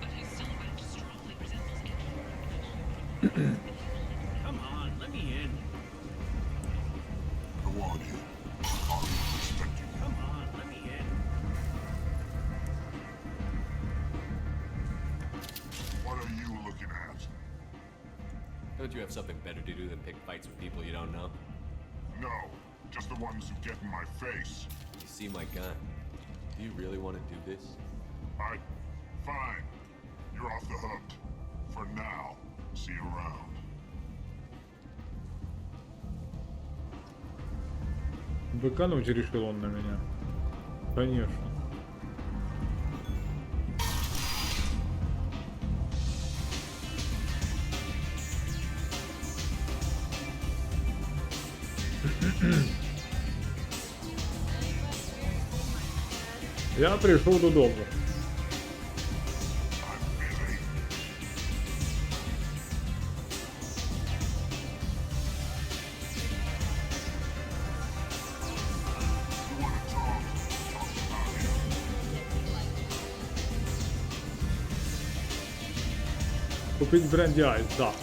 But his silhouette strongly resembles Come on, let me in. Go on in. I'll respect you. Come on, let me in. What are you looking at? Don't you have something better to do than pick fights with people you don't know? No, just the ones who get in my face. You see my gun. Do you really want to do this? Fine. You're off the hook. For now. See you around. Быкануть решил он на меня. Конечно. Я пришел додому. Купить бренді айс, да. О,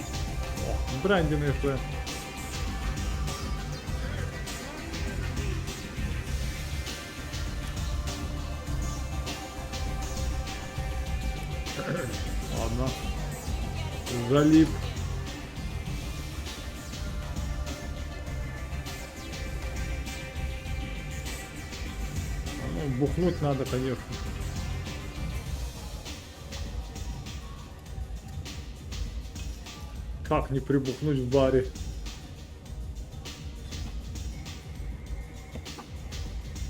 бренді знайшли. Ладно. Залип. Ну, бухнуть надо, конечно. Как не прибухнуть в баре?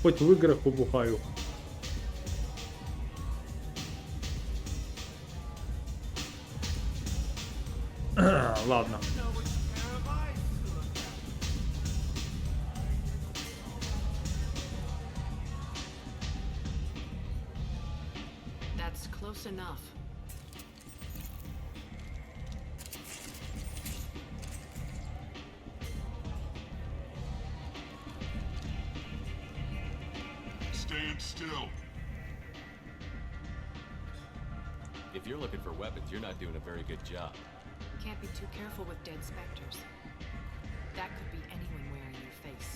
Хоть в играх побухаю. Ладно. That's close enough. Stand still. If you're looking for weapons, you're not doing a very good job. Can't be too careful with dead specters. That could be anyone wearing your face.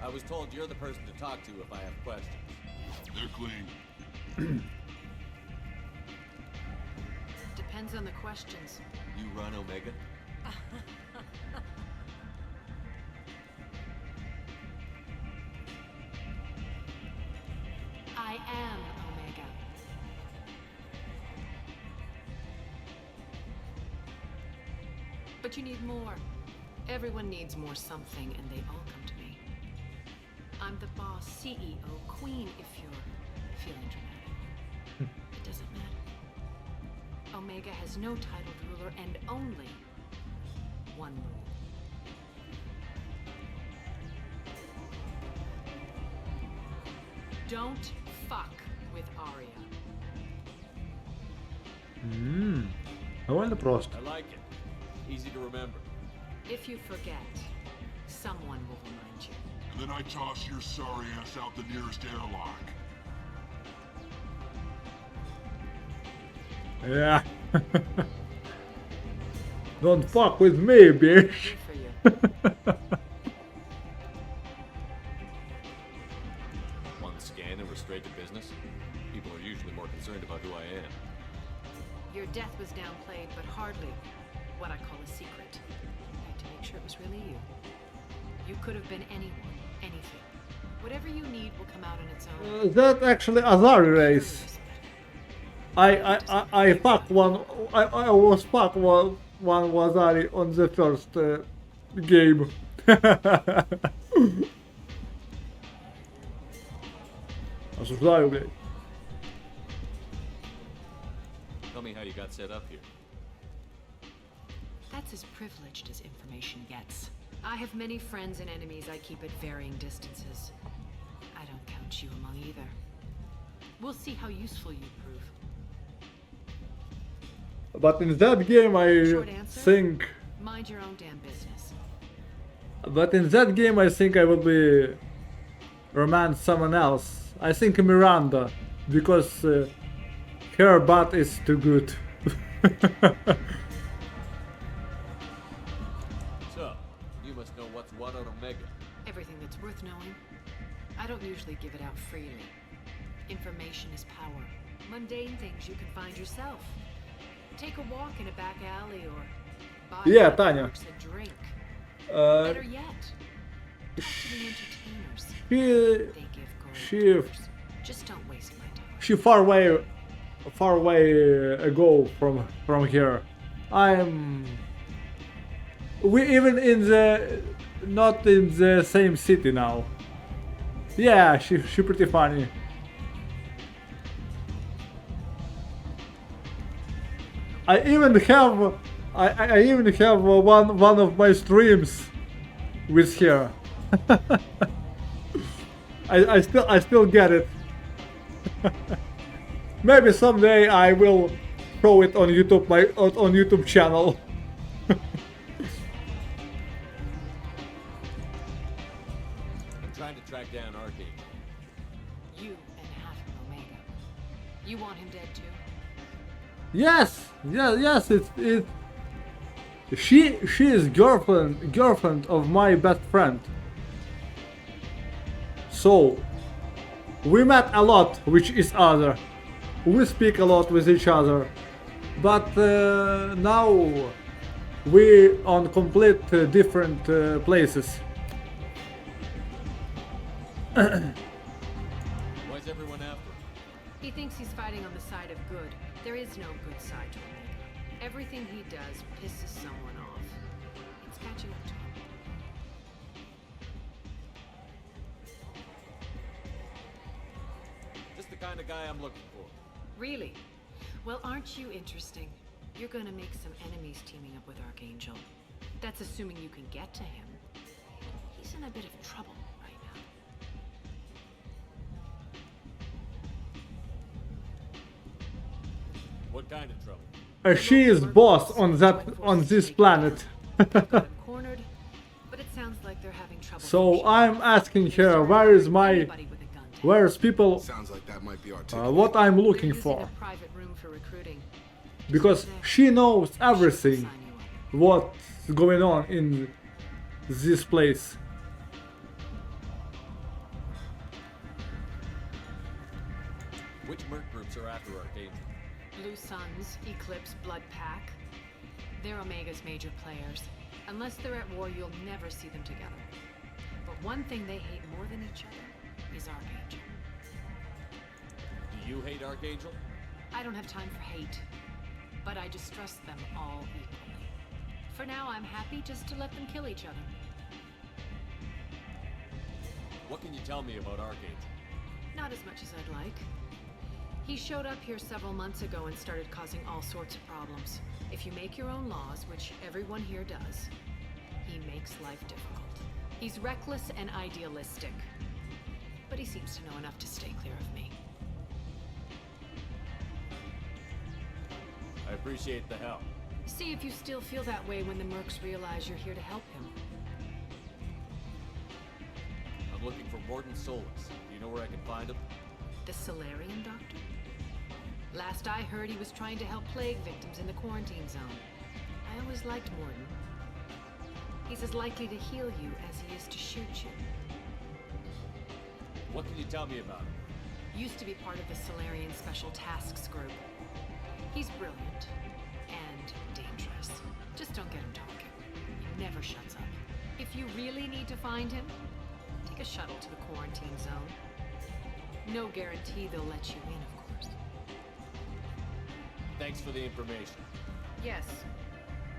I was told you're the person to talk to if I have questions. They're clean. Depends on the questions. You run Omega? I am Omega. But you need more. Everyone needs more something, and they all come to me. I'm the boss, CEO, queen, if you're feeling dramatic. It doesn't matter. Omega has no titled ruler and only one rule. Don't fuck with Arya. Довольно просто. I like it. Easy to remember. If you forget, someone will remind you. And then I toss your sorry ass out the nearest airlock. Yeah. Don't fuck with me, bitch. Good for you. One scan and we're straight to business. People are usually more concerned about who I am. Your death was downplayed, but hardly what I call a secret. I had to make sure it was really you. You could have been anyone, anything. Whatever you need will come out on its own. That actually Azari race. I fuck one. I was fuck one Azari on the first game. Осуждаю, блядь. Tell me how you got set up here. That's as privileged as information gets. I have many friends and enemies I keep at varying distances. I don't count you among either. We'll see how useful you prove. But in that game I Short answer? think... Mind your own damn business. But in that game I think I will be... romance someone else. I think Miranda. Because her butt is too good. So, you must know what's what on Omega. Everything that's worth knowing. I don't usually give it out freely. Information is power. Mundane things you can find yourself. Take a walk in a back alley or buy Yeah, what Tanya. works a drink. Better yet, talk to the entertainers. They give gold. Just don't waste my time. She far away ago from here. We even in the not in the same city now. Yeah, she pretty funny. I even have one of my streams with her. I still get it. Maybe someday I will throw it on YouTube, on YouTube channel. I'm trying to track down Archangel. You and half of Omega. You want him dead too? Yes. She is girlfriend of my best friend. So we met a lot with each other. We speak a lot with each other. But now we on complete different places. Why's everyone after him? He thinks he's fighting on the side of good. There is no good side to Omega. Everything he does pisses someone off. It's catching up to him. Just the kind of guy I'm looking for. Really? Well, aren't you interesting? You're gonna make some enemies teaming up with Archangel. That's assuming you can get to him. He's in a bit of trouble right now. What kind of trouble? She is boss on this planet. Cornered, but it sounds like they're having trouble. So I'm asking her where's people Sounds like that might be our what I'm looking for. Private room for recruiting. Because she knows everything what's going on in this place. Which merc groups are after Archangel? Blue Suns, Eclipse, Blood Pack. They're Omega's major players. Unless they're at war, you'll never see them together. But one thing they hate more than each other is Archangel. Do you hate Archangel? I don't have time for hate, but I distrust them all equally. For now, I'm happy just to let them kill each other. What can you tell me about Archangel? Not as much as I'd like. He showed up here several months ago and started causing all sorts of problems. If you make your own laws, which everyone here does, he makes life difficult. He's reckless and idealistic, but he seems to know enough to stay clear of me. I appreciate the help. See if you still feel that way when the mercs realize you're here to help him. I'm looking for Morden Solus. Do you know where I can find him? The Solarian doctor? Last I heard, he was trying to help plague victims in the quarantine zone. I always liked Morden. He's as likely to heal you as he is to shoot you. What can you tell me about him? Used to be part of the Solarian Special Tasks Group. He's brilliant and dangerous. Just don't get him talking. He never shuts up. If you really need to find him, take a shuttle to the quarantine zone. No guarantee they'll let you in, of course. Thanks for the information. Yes.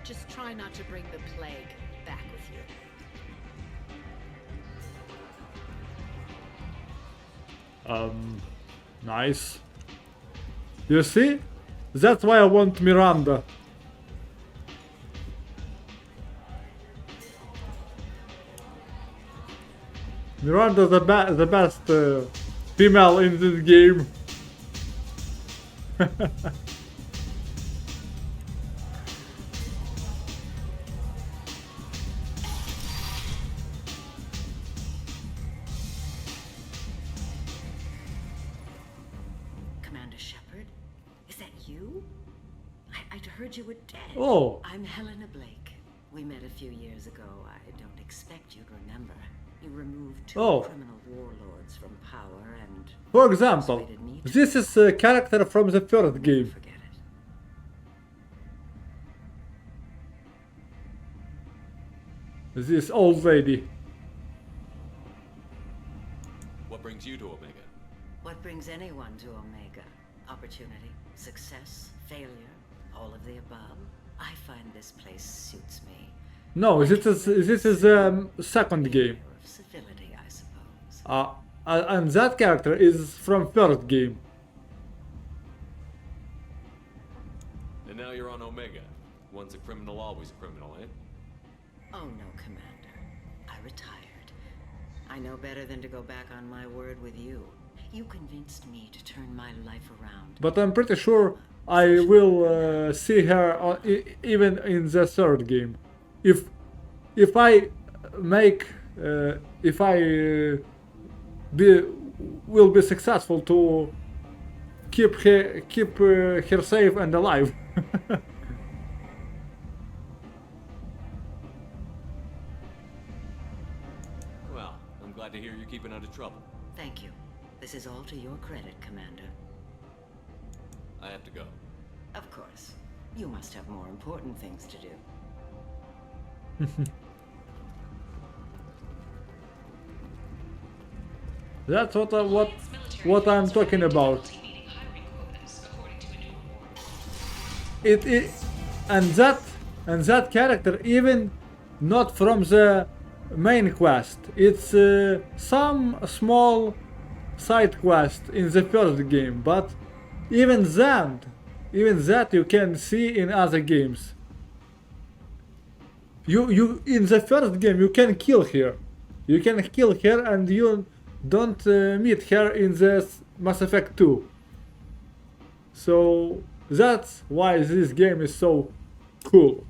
Just try not to bring the plague back with you. Nice. You see? That's why I want Miranda. Miranda the best female in this game. Commander Shepard? Is that you? I'd heard you were dead. Oh. I'm Helena Blake. We met a few years ago. I don't expect you to remember. You removed two criminal warlords from power and... For example, this is a character from the first game. This old lady. What brings you to Omega? What brings anyone to Omega? Opportunity, success, failure, all of the above. I find this place suits me. No, this is second game. Civility, I suppose. And that character is from first game. And now you're on Omega. Once a criminal, always a criminal, eh? Oh no, Commander. I retired. I know better than to go back on my word with you. You convinced me to turn my life around. But I'm pretty sure I will see her even in the third game. If I make will be successful to keep her safe and alive. Well, I'm glad to hear you're keeping out of trouble. Thank you. This is all to your credit, Commander. I have to go. Of course. You must have more important things to do. That's what I'm talking about. And that character even not from the main quest. It's some small side quest in the first game, but even that you can see in other games. You in the first game you can kill her. You can kill her and you don't meet her in the Mass Effect 2. So that's why this game is so cool.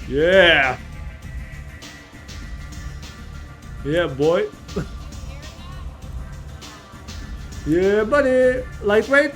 Yeah! Yeah, boy. Yeah, buddy. Lightweight.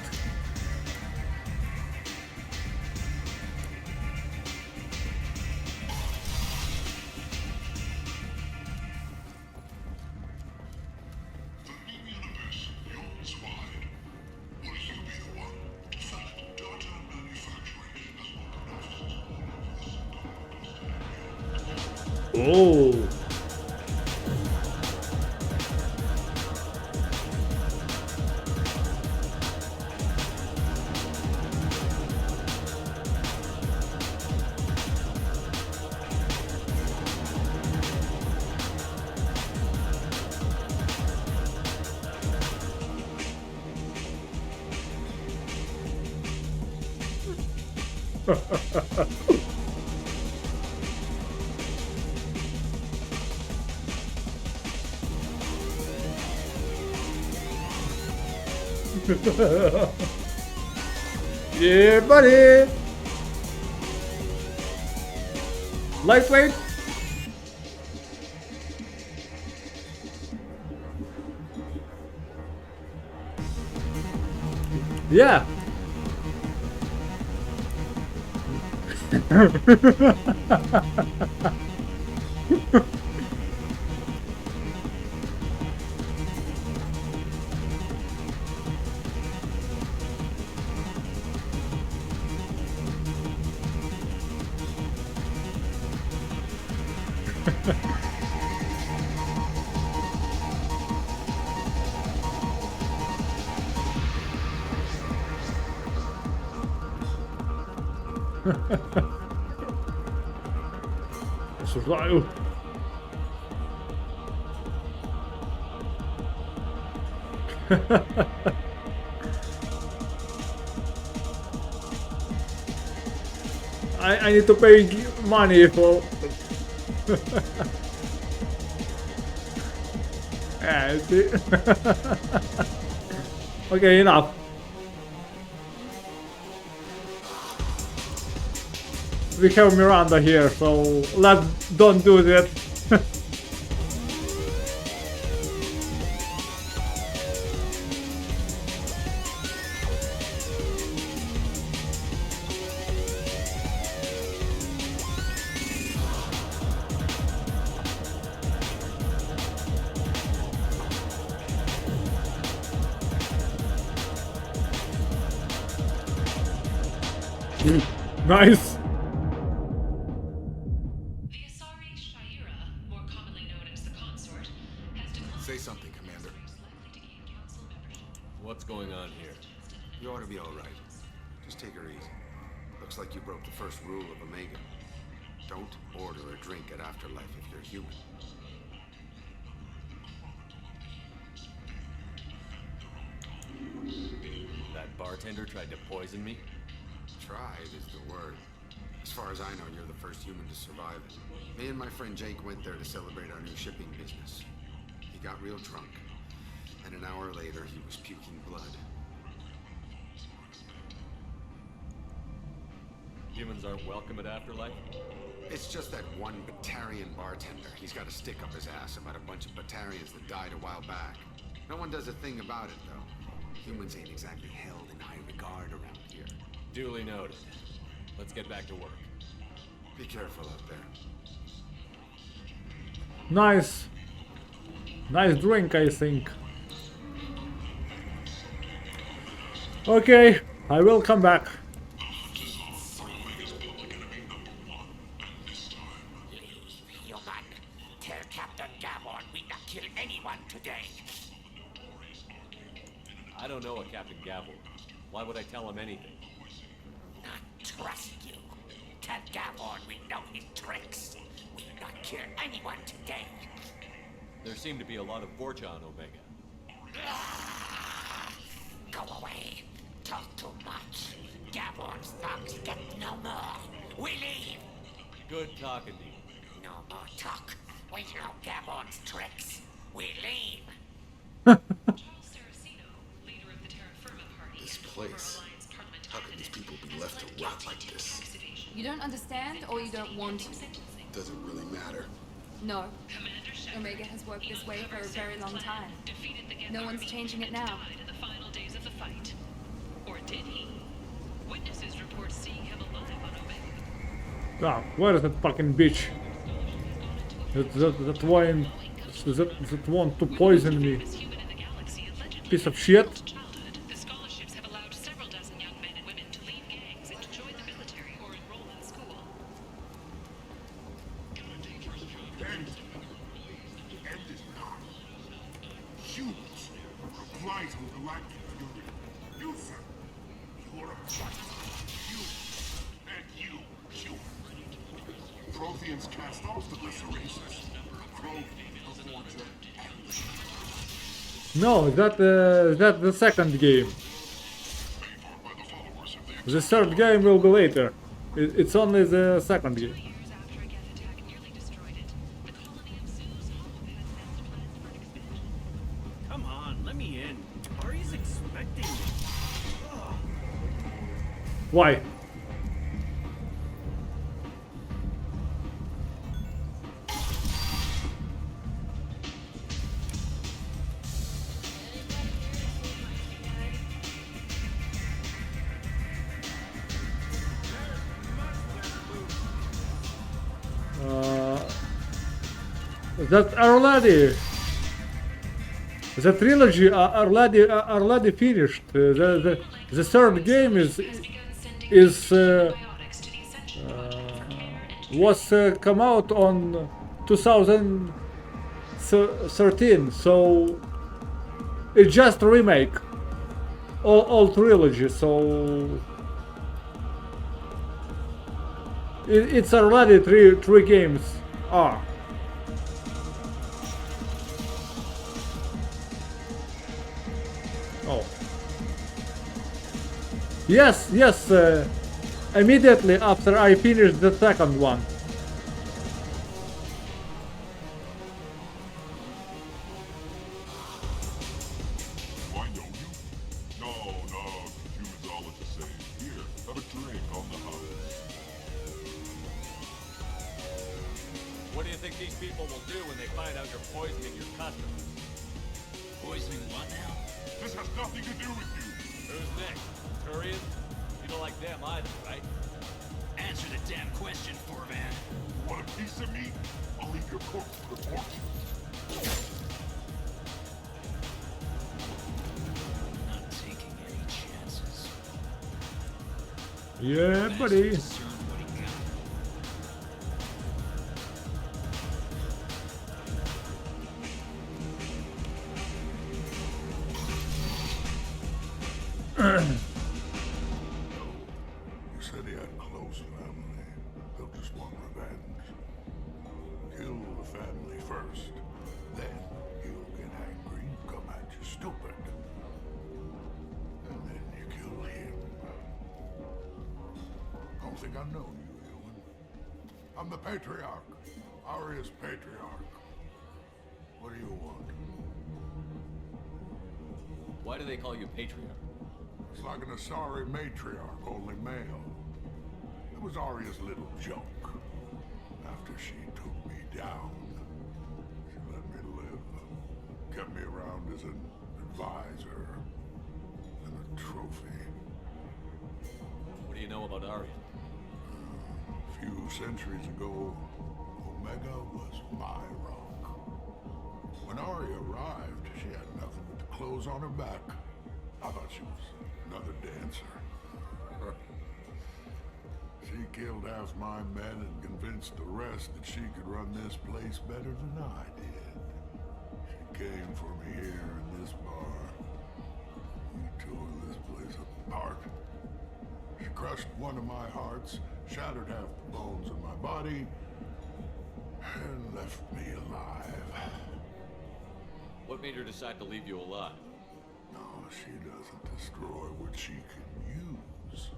Oh. Yeah, buddy. Lightweight. Yeah. Осуждаю. I need to pay money for... Yeah, see? Okay, enough. We have Miranda here, so let's don't do that. Nice. Say something, Commander. What's going on here? You ought to be all right. Just take her easy. Looks like you broke the first rule of Omega. Don't order a drink at Afterlife if you're human. That bartender tried to poison me? Tried is the word. As far as I know, you're the first human to survive it. Me and my friend Jake went there to celebrate our new shipping business. He got real drunk, and an hour later he was puking blood. Humans aren't welcome at Afterlife? It's just that one Batarian bartender. He's got a stick up his ass about a bunch of Batarians that died a while back. No one does a thing about it, though. Humans ain't exactly held in high regard around here. Duly noted. Let's get back to work. Be careful out there. Nice. Nice drink, I think. Okay, I will come back. Human, tell Captain Gabon we not kill anyone today. I don't know a Captain Gavel. Why would I tell him anything? Not trust you. Tell Gabon we know his tricks. We not kill anyone today. There seem to be a lot of Vorcha on Omega. Go away. Talk too much. Gabon's thugs get no more. We leave. Good talking to you. No more talk. We know Gabon's tricks. We leave. This place. How can these people be left to rot like this? You don't understand or you don't want to? Doesn't really matter. No. Omega has worked this way for a very long time. No one's changing it now. In the final days of the fight. Or did he? Witnesses report seeing him alive on Omega. Ah, where is that fucking bitch? That want to poison me. Piece of shit. The scholarships have allowed several dozen young men and women to leave gangs and to join the military or enroll in school. Humans reply to galactic fury. You, sir, you're a product of you and you, human. Protheans cast off the lesser races. Crow, the Vorcha, and No, that's the second game. The third game will be later. It's only the second game. Come on, let me in. Ari's expecting me. Ugh. Why? That already, the trilogy already finished. The third game was come out on 2013, so it's just a remake. All trilogy, so It's already three games. Ah. Oh. Yes, yes. Immediately after I finished the second one. What do you think these people will do when they find out you're poisoning your customers? Poisoning what now? This has nothing to do with you. Who's next? Turians? You don't like them either, right? Answer the damn question, Forvan. Want a piece of me? I'll leave your corpse to the fortune. Not taking any chances. Yeah, buddy. You said he had a close family. He'll just want revenge. Kill the family first. Then he'll get angry and come at you stupid. And then you kill him. I don't think I know you, human. I'm the patriarch. Arya's patriarch. What do you want? Why do they call you patriarch? It's like an Asari matriarch, only male. It was Arya's little joke. After she took me down, she let me live. Kept me around as an advisor and a trophy. What do you know about Arya? A few centuries ago, Omega was my rock. When Arya arrived, she had nothing but the clothes on her back. I thought she was another dancer. She killed half my men and convinced the rest that she could run this place better than I did. She came for me here in this bar. We tore this place apart. She crushed one of my hearts, shattered half the bones in my body, and left me alive. What made her decide to leave you alive? No, she doesn't destroy what she can use.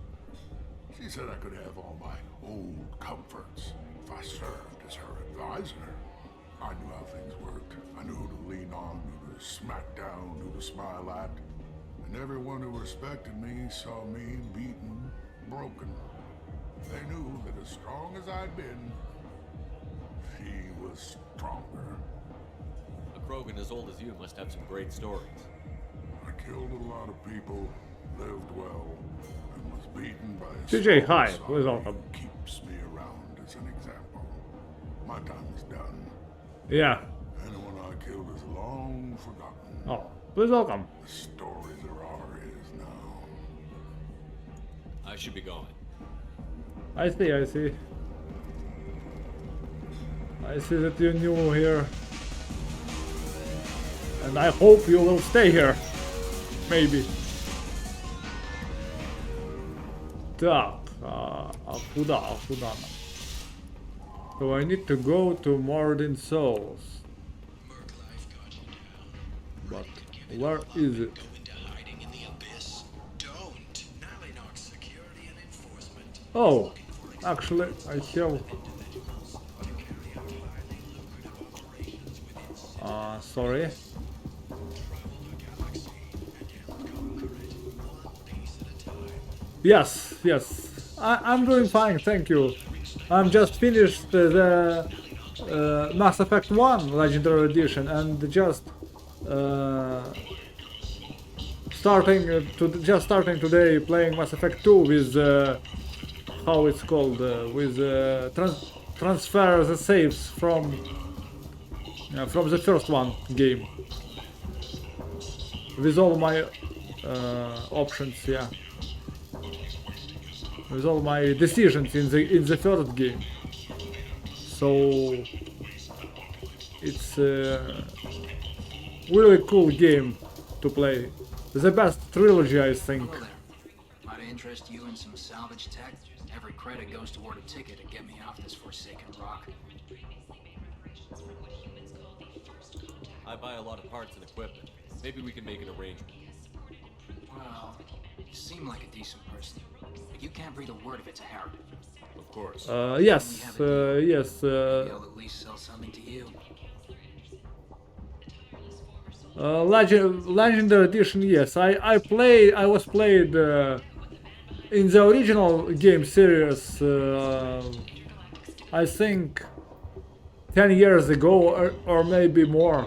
She said I could have all my old comforts if I served as her advisor. I knew how things worked. I knew who to lean on, who to smack down, who to smile at. And everyone who respected me saw me beaten, broken. They knew that as strong as I'd been, she was stronger. A Krogan as old as you must have some great stories. I killed a lot of people, lived well, and was beaten by a CJ, hi, strong welcome. who keeps me around as an example. My time is done. Yeah. Anyone I killed is long forgotten. Oh, please welcome. The stories are ours now. I should be going. I see, I see. I see that you're new here. And I hope you will stay here. Maybe. Так, а куда нам? So I need to go to Mordin Souls. But where is it? Oh, actually I have... sorry. Yes, yes. I'm doing fine, thank you. I'm just finished the Mass Effect 1 Legendary Edition and just starting today playing Mass Effect 2 with how it's called, with transfer the saves from the first one game with all my options, yeah. With all my decisions in the first game, so it's a really cool game to play. The best trilogy, I think. Might interest you in some salvage tech? Every credit goes toward a ticket to get me off this forsaken rock. I buy a lot of parts and equipment. Maybe we can make an arrangement. Well, you seem like a decent person, but you can't breathe a word of it to Harrod. Of course. Yes, yes. Maybe I'll at least sell something to you. Legendary edition, yes. I was played in the original game series, I think 10 years ago or maybe more.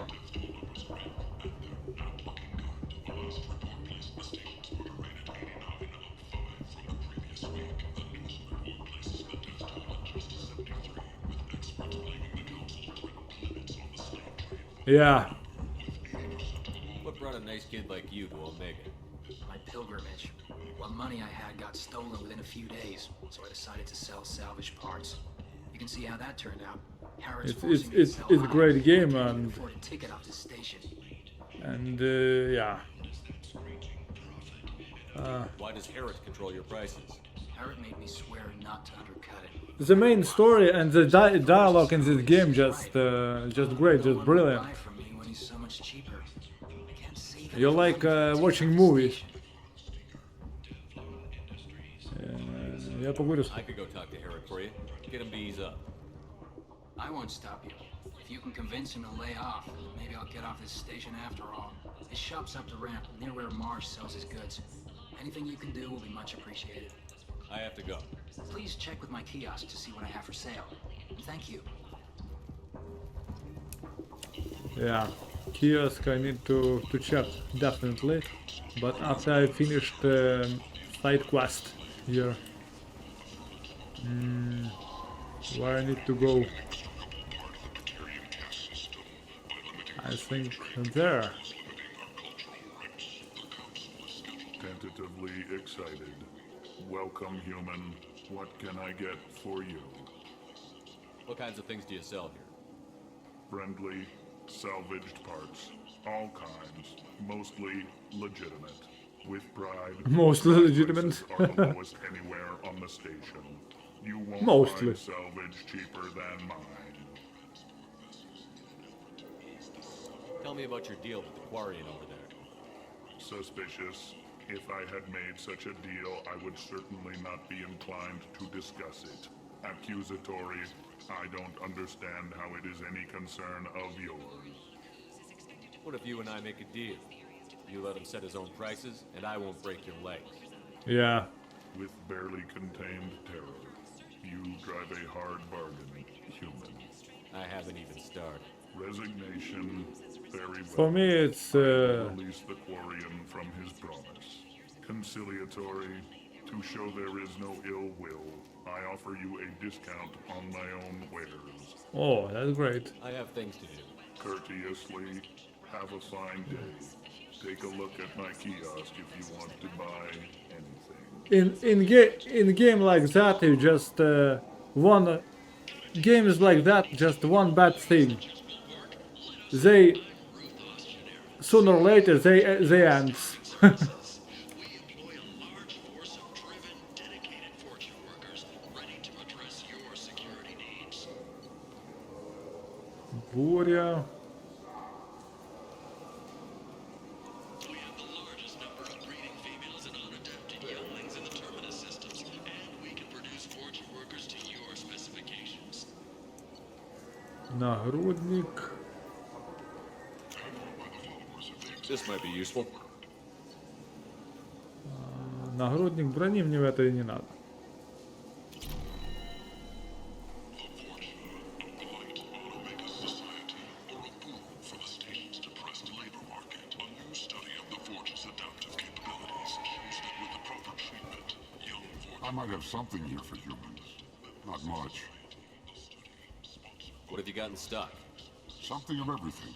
Yeah. What brought a nice kid like you to Omega? My pilgrimage. What money I had got stolen within a few days, so I decided to sell salvage parts. You can see how that turned out. Harrod's forcing me to sell It's a great game, I can't and even afford a ticket off this station. Yeah. Why does Harrod control your prices? Harrod made me swear not to undercut it. The main story and the dialogue in this game just great, just brilliant. Buy from me when he's so much cheaper. I can't save it. You're like watching movies. Я поговорю с... I could go talk to Harrod for you. Get him to ease up. I won't stop you. If you can convince him to lay off, maybe I'll get off this station after all. His shop's up the ramp, near where Marsh sells his goods. Anything you can do will be much appreciated. I have to go. Please check with my kiosk to see what I have for sale. And thank you. Yeah, kiosk I need to check definitely, but after I finished side quest here. Where I need to go? I think there. Tentatively excited. Welcome, human. What can I get for you? What kinds of things do you sell here? Friendly, salvaged parts. All kinds. Mostly legitimate. With pride. Mostly legitimate. Are the lowest anywhere on the station. You won't Mostly. find salvage cheaper than mine. Tell me about your deal with the Quarian over there. Suspicious. If I had made such a deal, I would certainly not be inclined to discuss it. Accusatory. I don't understand how it is any concern of yours. What if you and I make a deal? You let him set his own prices, and I won't break your legs. Yeah. With barely contained terror, you drive a hard bargain, human. I haven't even started. Resignation, very well. For me it's Release the Quarian from his promise. Conciliatory, to show there is no ill will, I offer you a discount on my own wares. Oh, that's great. I have things to do. Courteously, have a fine day. Take a look at my kiosk if you want to buy anything. In game like that, you just games like that, just one bad thing. They sooner or later they end. Буря. Нагрудник. This might be useful. Нагрудник брони мне в это и не надо. I might have something here for humans. Not much. What have you got in stock? Something of everything.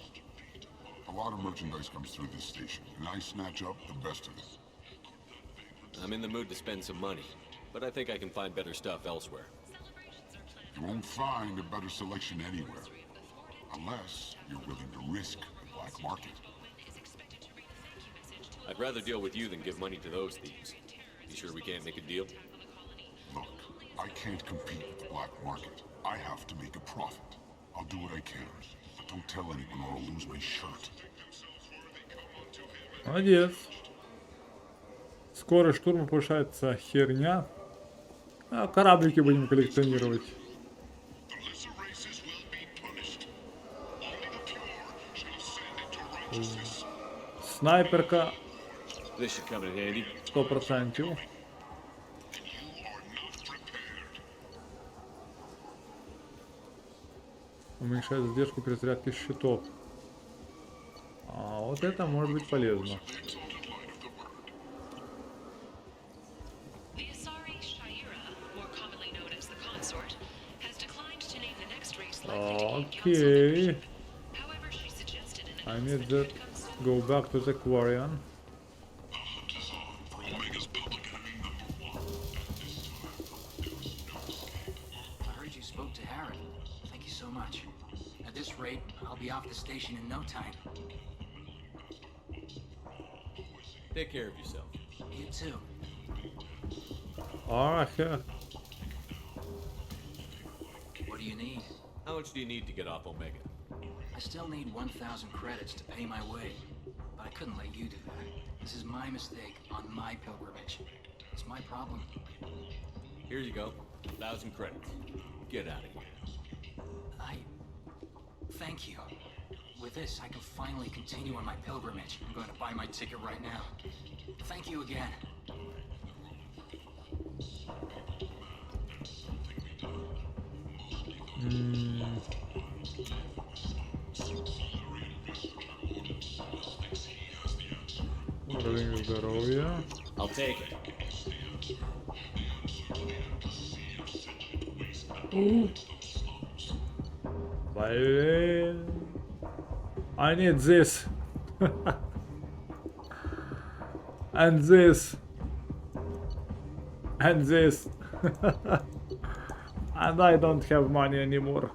A lot of merchandise comes through this station, and I snatch up the best of it. I'm in the mood to spend some money, but I think I can find better stuff elsewhere. You won't find a better selection anywhere. Unless you're willing to risk the black market. I'd rather deal with you than give money to those thieves. You sure we can't make a deal? Look, I can't compete with the black market. I have to make a profit. I'll do what I can, but don't tell anyone or I'll lose my shirt. Молодец. Скорость штурма повышается, херня. А кораблики будем коллекционировать. Снайперка. 100%. Уменьшает задержку перезарядки щитов. А вот это может быть полезно. Okay. I need to go back to the Quarian. I heard you spoke to Harry. Thank you so much. At this rate, I'll be off the station in no time. Take care of yourself. You too. Alright. What do you need? How much do you need to get off Omega? I still need 1,000 credits to pay my way, but I couldn't let you do that. This is my mistake on my pilgrimage. It's my problem. Here you go. 1,000 credits. Get out of here. Thank you. With this, I can finally continue on my pilgrimage. I'm going to buy my ticket right now. Thank you again. Уровень здоровья. I'll take it. Блин. I need this. And this. And this. And I don't have money anymore.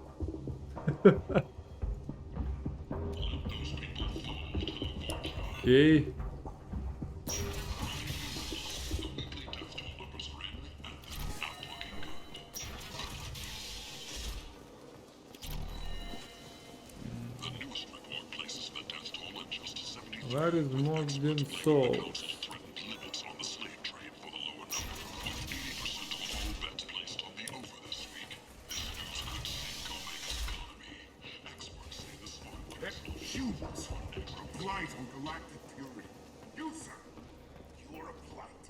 Okay. Where is Morgan Soul? Humans, a blight on galactic fury. You, sir, you are a blight.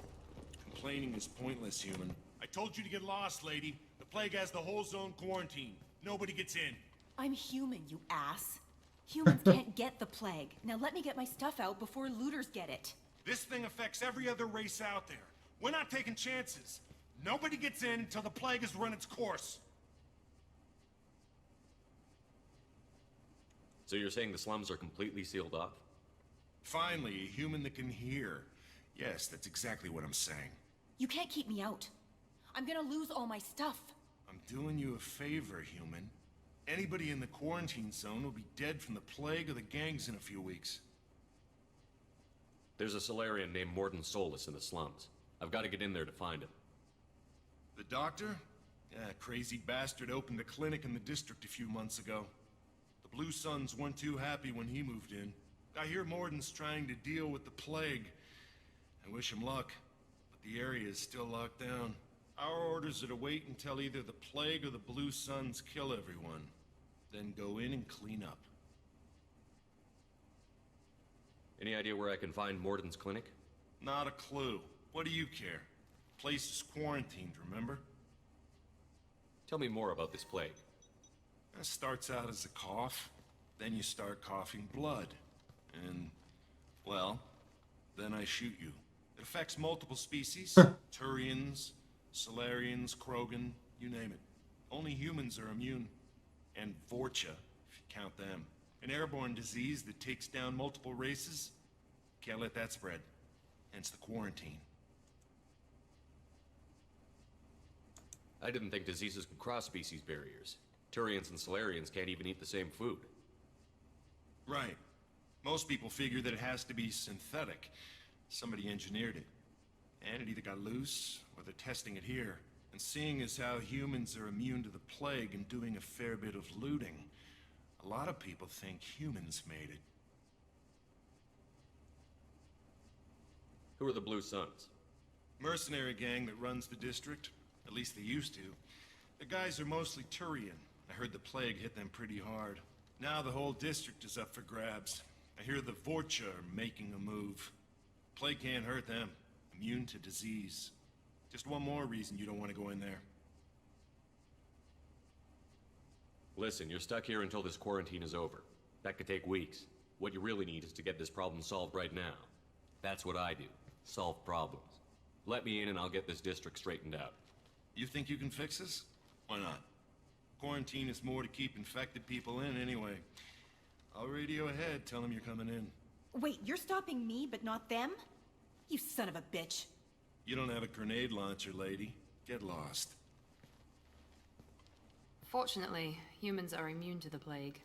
Complaining is pointless, human. I told you to get lost, lady. The plague has the whole zone quarantined. Nobody gets in. I'm human, you ass. Humans can't get the plague. Now let me get my stuff out before looters get it. This thing affects every other race out there. We're not taking chances. Nobody gets in until the plague has run its course. So you're saying the slums are completely sealed off? Finally, a human that can hear. Yes, that's exactly what I'm saying. You can't keep me out. I'm gonna lose all my stuff. I'm doing you a favor, human. Anybody in the quarantine zone will be dead from the plague or the gangs in a few weeks. There's a Solarian named Morden Solus in the slums. I've got to get in there to find him. The doctor? Yeah, crazy bastard opened a clinic in the district a few months ago. The Blue Suns weren't too happy when he moved in. I hear Morden's trying to deal with the plague. I wish him luck, but the area is still locked down. Our orders are to wait until either the plague or the Blue Suns kill everyone. Then go in and clean up. Any idea where I can find Morden's clinic? Not a clue. What do you care? The place is quarantined, remember? Tell me more about this plague. It starts out as a cough, then you start coughing blood. And, well, then I shoot you. It affects multiple species. Turians, Solarians, Krogan, you name it. Only humans are immune. And Vorcha, if you count them. An airborne disease that takes down multiple races. Can't let that spread. Hence the quarantine. I didn't think diseases could cross species barriers. Turians and Solarians can't even eat the same food. Right. Most people figure that it has to be synthetic. Somebody engineered it. And it either got loose, or they're testing it here. And seeing as how humans are immune to the plague and doing a fair bit of looting, a lot of people think humans made it. Who are the Blue Suns? Mercenary gang that runs the district. At least they used to. The guys are mostly Turian. I heard the plague hit them pretty hard. Now the whole district is up for grabs. I hear the Vorcha are making a move. Plague can't hurt them. Immune to disease. Just one more reason you don't want to go in there. Listen, you're stuck here until this quarantine is over. That could take weeks. What you really need is to get this problem solved right now. That's what I do. Solve problems. Let me in and I'll get this district straightened out. You think you can fix this? Why not? Quarantine is more to keep infected people in anyway. I'll radio ahead, tell them you're coming in. Wait, you're stopping me, but not them? You son of a bitch. You don't have a grenade launcher, lady. Get lost. Fortunately, humans are immune to the plague.